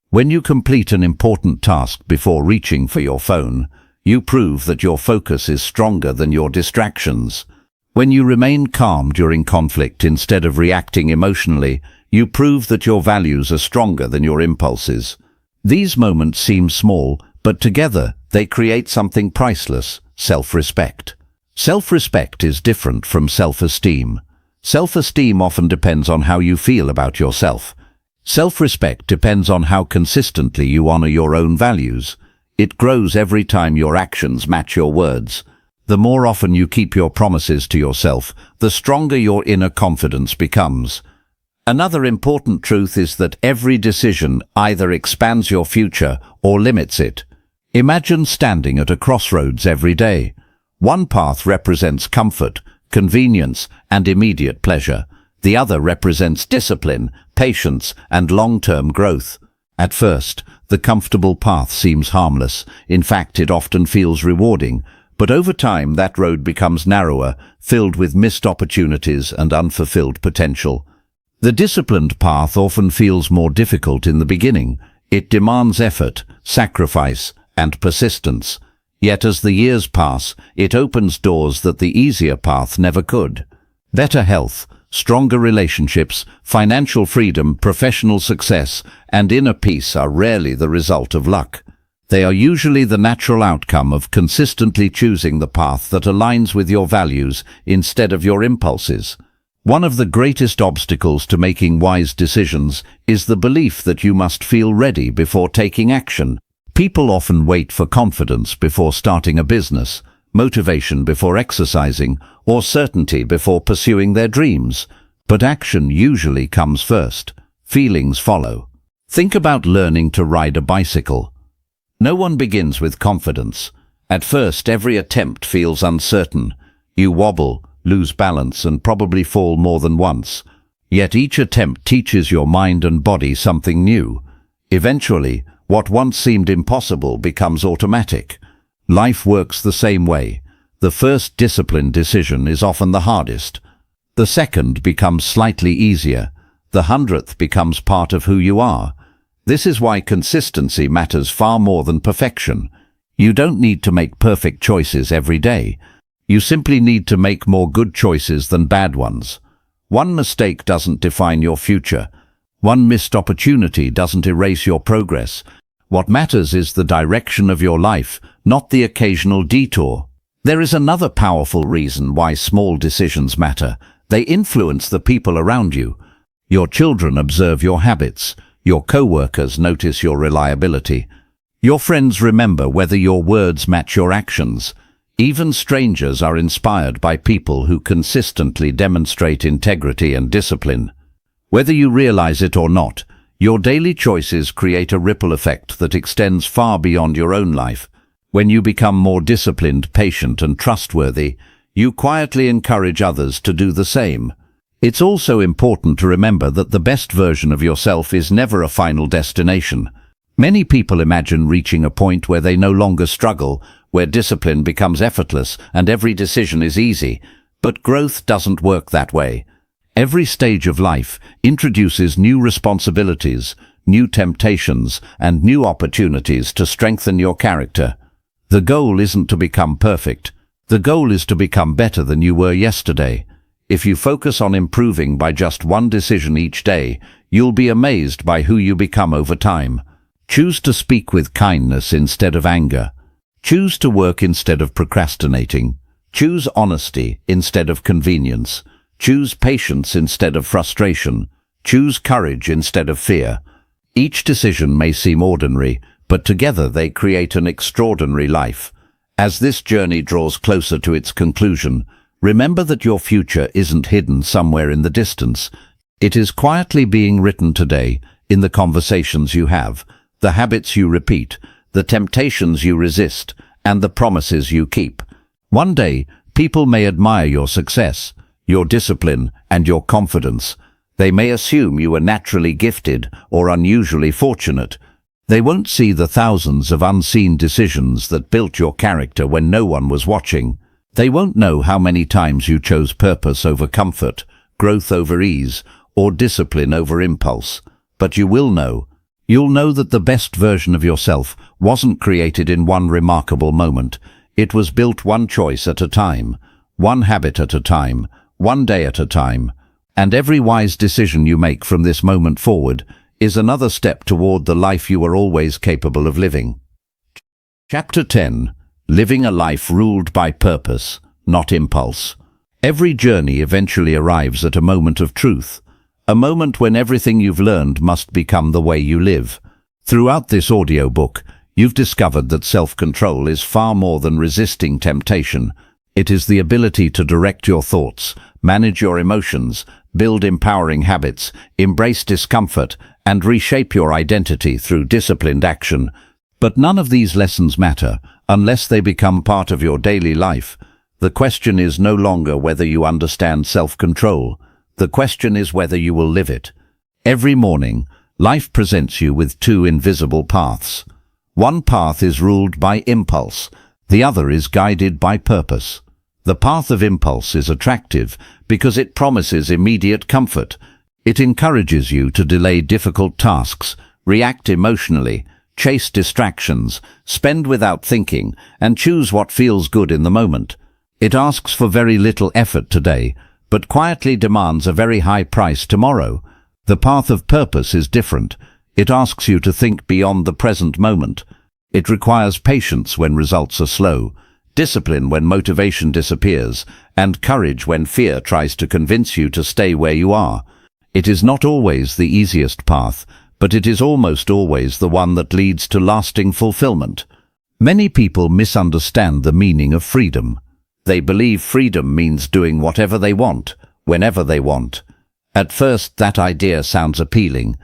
When you complete an important task before reaching for your phone, you prove that your focus is stronger than your distractions. When you remain calm during conflict instead of reacting emotionally, you prove that your values are stronger than your impulses. These moments seem small, but together they create something priceless: self-respect. Self-respect is different from self-esteem. Self-esteem often depends on how you feel about yourself. Self-respect depends on how consistently you honor your own values. It grows every time your actions match your words. The more often you keep your promises to yourself, the stronger your inner confidence becomes. Another important truth is that every decision either expands your future or limits it. Imagine standing at a crossroads every day. One path represents comfort, convenience, and immediate pleasure. The other represents discipline, patience, and long-term growth. At first, the comfortable path seems harmless. In fact, it often feels rewarding. But over time, that road becomes narrower, filled with missed opportunities and unfulfilled potential. The disciplined path often feels more difficult in the beginning. It demands effort, sacrifice, and persistence. Yet as the years pass, it opens doors that the easier path never could. Better health, stronger relationships, financial freedom, professional success, and inner peace are rarely the result of luck. They are usually the natural outcome of consistently choosing the path that aligns with your values instead of your impulses. One of the greatest obstacles to making wise decisions is the belief that you must feel ready before taking action. People often wait for confidence before starting a business, motivation before exercising, or certainty before pursuing their dreams. But action usually comes first. Feelings follow. Think about learning to ride a bicycle. No one begins with confidence. At first, every attempt feels uncertain. You wobble, lose balance, and probably fall more than once. Yet each attempt teaches your mind and body something new. Eventually, what once seemed impossible becomes automatic. Life works the same way. The first disciplined decision is often the hardest. The second becomes slightly easier. The 100th becomes part of who you are. This is why consistency matters far more than perfection. You don't need to make perfect choices every day. You simply need to make more good choices than bad ones. One mistake doesn't define your future. One missed opportunity doesn't erase your progress. What matters is the direction of your life, not the occasional detour. There is another powerful reason why small decisions matter. They influence the people around you. Your children observe your habits. Your co-workers notice your reliability. Your friends remember whether your words match your actions. Even strangers are inspired by people who consistently demonstrate integrity and discipline. Whether you realize it or not, your daily choices create a ripple effect that extends far beyond your own life. When you become more disciplined, patient, and trustworthy, you quietly encourage others to do the same. It's also important to remember that the best version of yourself is never a final destination. Many people imagine reaching a point where they no longer struggle, where discipline becomes effortless and every decision is easy. But growth doesn't work that way. Every stage of life introduces new responsibilities, new temptations, and new opportunities to strengthen your character. The goal isn't to become perfect. The goal is to become better than you were yesterday. If you focus on improving by just one decision each day, you'll be amazed by who you become over time. Choose to speak with kindness instead of anger. Choose to work instead of procrastinating. Choose honesty instead of convenience. Choose patience instead of frustration. Choose courage instead of fear. Each decision may seem ordinary, but together they create an extraordinary life. As this journey draws closer to its conclusion, remember that your future isn't hidden somewhere in the distance. It is quietly being written today, in the conversations you have, the habits you repeat, the temptations you resist, and the promises you keep. One day, people may admire your success, your discipline, and your confidence. They may assume you are naturally gifted or unusually fortunate. They won't see the thousands of unseen decisions that built your character when no one was watching. They won't know how many times you chose purpose over comfort, growth over ease, or discipline over impulse. But you will know. You'll know that the best version of yourself wasn't created in one remarkable moment. It was built one choice at a time, one habit at a time, one day at a time. And every wise decision you make from this moment forward is another step toward the life you are always capable of living. Chapter 10. Living a life ruled by purpose, not impulse. Every journey eventually arrives at a moment of truth, a moment when everything you've learned must become the way you live. Throughout this audiobook, you've discovered that self-control is far more than resisting temptation. It is the ability to direct your thoughts, manage your emotions, build empowering habits, embrace discomfort, and reshape your identity through disciplined action. But none of these lessons matter unless they become part of your daily life. The question is no longer whether you understand self-control. The question is whether you will live it. Every morning, life presents you with two invisible paths. One path is ruled by impulse. The other is guided by purpose. The path of impulse is attractive because it promises immediate comfort. It encourages you to delay difficult tasks, react emotionally, chase distractions, spend without thinking, and choose what feels good in the moment. It asks for very little effort today, but quietly demands a very high price tomorrow. The path of purpose is different. It asks you to think beyond the present moment. It requires patience when results are slow, discipline when motivation disappears, and courage when fear tries to convince you to stay where you are. It is not always the easiest path, but it is almost always the one that leads to lasting fulfillment. Many people misunderstand the meaning of freedom. They believe freedom means doing whatever they want, whenever they want. At first, that idea sounds appealing,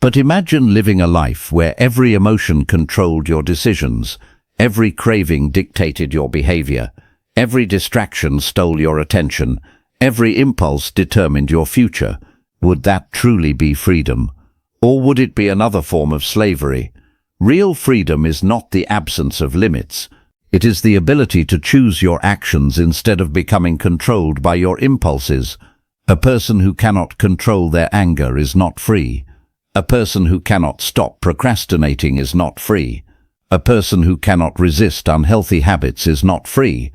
but imagine living a life where every emotion controlled your decisions, every craving dictated your behavior, Every distraction stole your attention. Every impulse determined your future. Would that truly be freedom? Or would it be another form of slavery? Real freedom is not the absence of limits. It is the ability to choose your actions instead of becoming controlled by your impulses. A person who cannot control their anger is not free. A person who cannot stop procrastinating is not free. A person who cannot resist unhealthy habits is not free.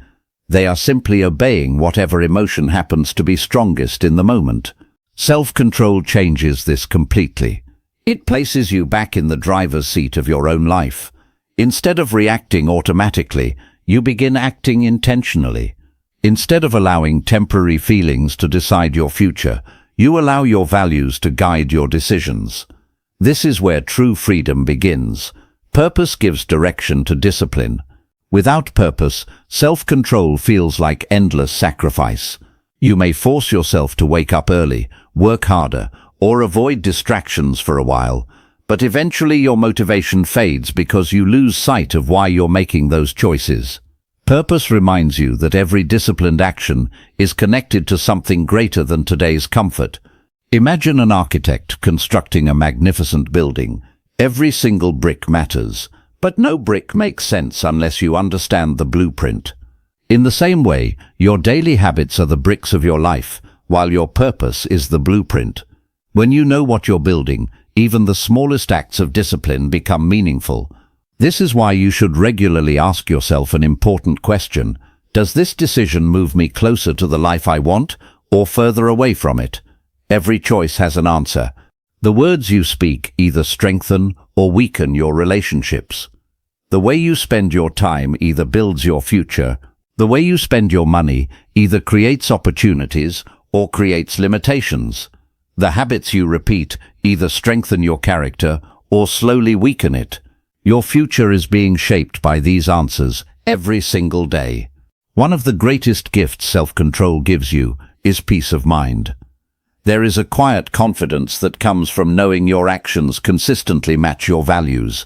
They are simply obeying whatever emotion happens to be strongest in the moment. Self-control changes this completely. It places you back in the driver's seat of your own life. Instead of reacting automatically, you begin acting intentionally. Instead of allowing temporary feelings to decide your future, you allow your values to guide your decisions. This is where true freedom begins. Purpose gives direction to discipline. Without purpose, self-control feels like endless sacrifice. You may force yourself to wake up early, work harder, or avoid distractions for a while, but eventually your motivation fades because you lose sight of why you're making those choices. Purpose reminds you that every disciplined action is connected to something greater than today's comfort. Imagine an architect constructing a magnificent building. Every single brick matters, but no brick makes sense unless you understand the blueprint. In the same way, your daily habits are the bricks of your life, while your purpose is the blueprint. When you know what you're building, even the smallest acts of discipline become meaningful. This is why you should regularly ask yourself an important question. Does this decision move me closer to the life I want, or further away from it? Every choice has an answer. The words you speak either strengthen or weaken your relationships. The way you spend your time either builds your future. The way you spend your money either creates opportunities or creates limitations. The habits you repeat either strengthen your character or slowly weaken it. Your future is being shaped by these answers every single day. One of the greatest gifts self-control gives you is peace of mind. There is a quiet confidence that comes from knowing your actions consistently match your values.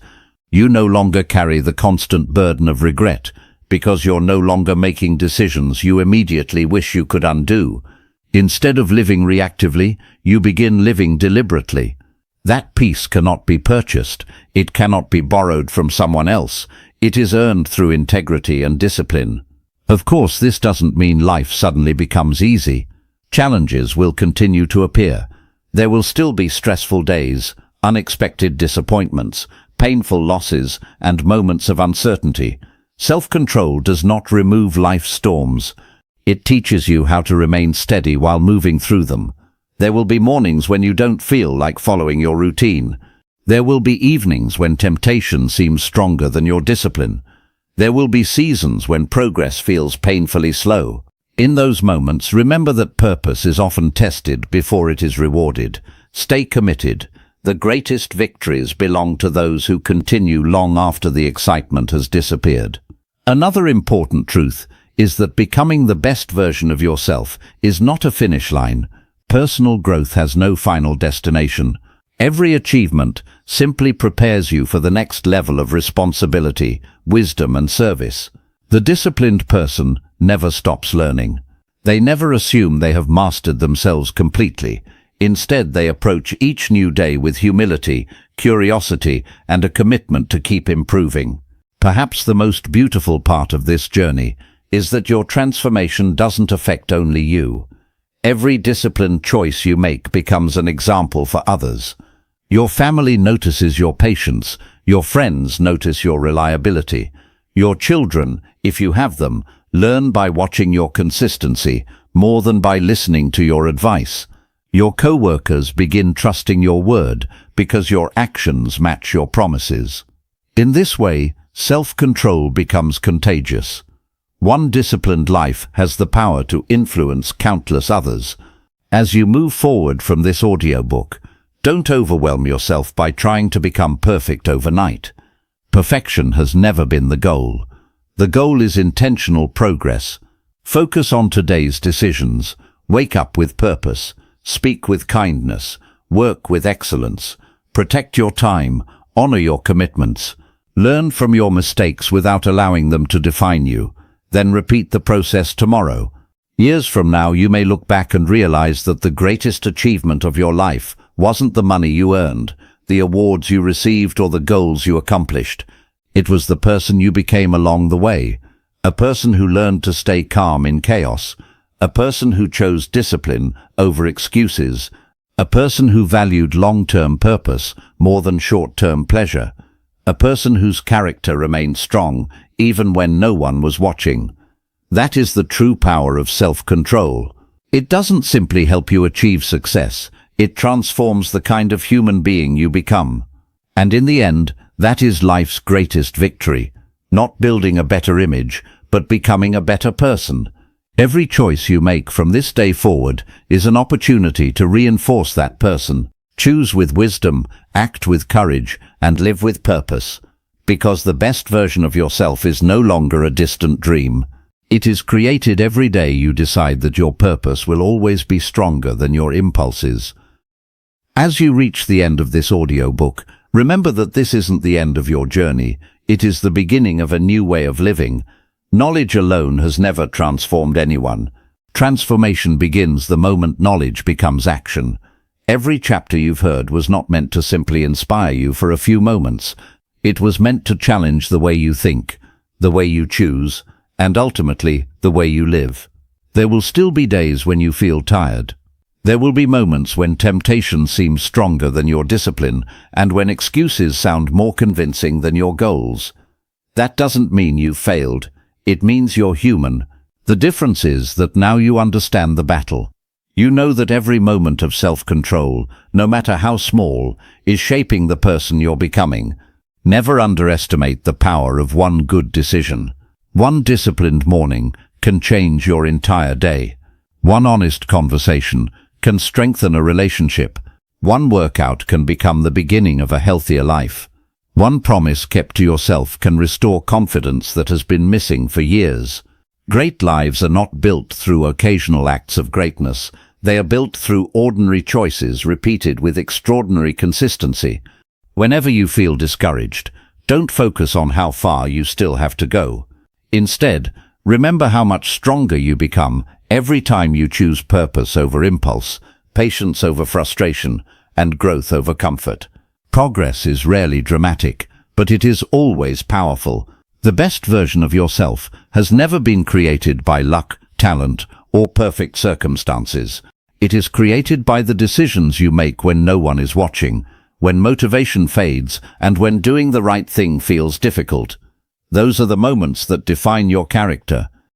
You no longer carry the constant burden of regret because you're no longer making decisions you immediately wish you could undo. Instead of living reactively, you begin living deliberately. That peace cannot be purchased. It cannot be borrowed from someone else. It is earned through integrity and discipline. Of course, this doesn't mean life suddenly becomes easy. Challenges will continue to appear. There will still be stressful days, unexpected disappointments, painful losses, and moments of uncertainty. Self-control does not remove life's storms. It teaches you how to remain steady while moving through them. There will be mornings when you don't feel like following your routine. There will be evenings when temptation seems stronger than your discipline. There will be seasons when progress feels painfully slow. In those moments, remember that purpose is often tested before it is rewarded. Stay committed. The greatest victories belong to those who continue long after the excitement has disappeared. Another important truth is that becoming the best version of yourself is not a finish line. Personal growth has no final destination. Every achievement simply prepares you for the next level of responsibility, wisdom, and service. The disciplined person never stops learning. They never assume they have mastered themselves completely. Instead, they approach each new day with humility, curiosity, and a commitment to keep improving. Perhaps the most beautiful part of this journey is that your transformation doesn't affect only you. Every disciplined choice you make becomes an example for others. Your family notices your patience, your friends notice your reliability. Your children, if you have them, learn by watching your consistency more than by listening to your advice. Your co-workers begin trusting your word because your actions match your promises. In this way, self-control becomes contagious. One disciplined life has the power to influence countless others. As you move forward from this audiobook, don't overwhelm yourself by trying to become perfect overnight. Perfection has never been the goal. The goal is intentional progress. Focus on today's decisions. Wake up with purpose. Speak with kindness. Work with excellence. Protect your time. Honor your commitments. Learn from your mistakes without allowing them to define you. Then repeat the process tomorrow. Years from now, you may look back and realize that the greatest achievement of your life wasn't the money you earned, the awards you received, or the goals you accomplished. It was the person you became along the way, a person who learned to stay calm in chaos, a person who chose discipline over excuses, a person who valued long-term purpose more than short-term pleasure, a person whose character remained strong even when no one was watching. That is the true power of self-control. It doesn't simply help you achieve success, it transforms the kind of human being you become. And in the end, that is life's greatest victory. Not building a better image, but becoming a better person. Every choice you make from this day forward is an opportunity to reinforce that person. Choose with wisdom, act with courage, and live with purpose. Because the best version of yourself is no longer a distant dream. It is created every day you decide that your purpose will always be stronger than your impulses. As you reach the end of this audiobook, remember that this isn't the end of your journey. It is the beginning of a new way of living. Knowledge alone has never transformed anyone. Transformation begins the moment knowledge becomes action. Every chapter you've heard was not meant to simply inspire you for a few moments. It was meant to challenge the way you think, the way you choose, and ultimately, the way you live. There will still be days when you feel tired. There will be moments when temptation seems stronger than your discipline, and when excuses sound more convincing than your goals. That doesn't mean you've failed. It means you're human. The difference is that now you understand the battle. You know that every moment of self-control, no matter how small, is shaping the person you're becoming. Never underestimate the power of one good decision. One disciplined morning can change your entire day. One honest conversation can strengthen a relationship. One workout can become the beginning of a healthier life. One promise kept to yourself can restore confidence that has been missing for years. Great lives are not built through occasional acts of greatness. They are built through ordinary choices repeated with extraordinary consistency. Whenever you feel discouraged, don't focus on how far you still have to go. Instead, remember how much stronger you become every time you choose purpose over impulse, patience over frustration, and growth over comfort. Progress is rarely dramatic, but it is always powerful. The best version of yourself has never been created by luck, talent, or perfect circumstances. It is created by the decisions you make when no one is watching, when motivation fades, and when doing the right thing feels difficult. Those are the moments that define your character.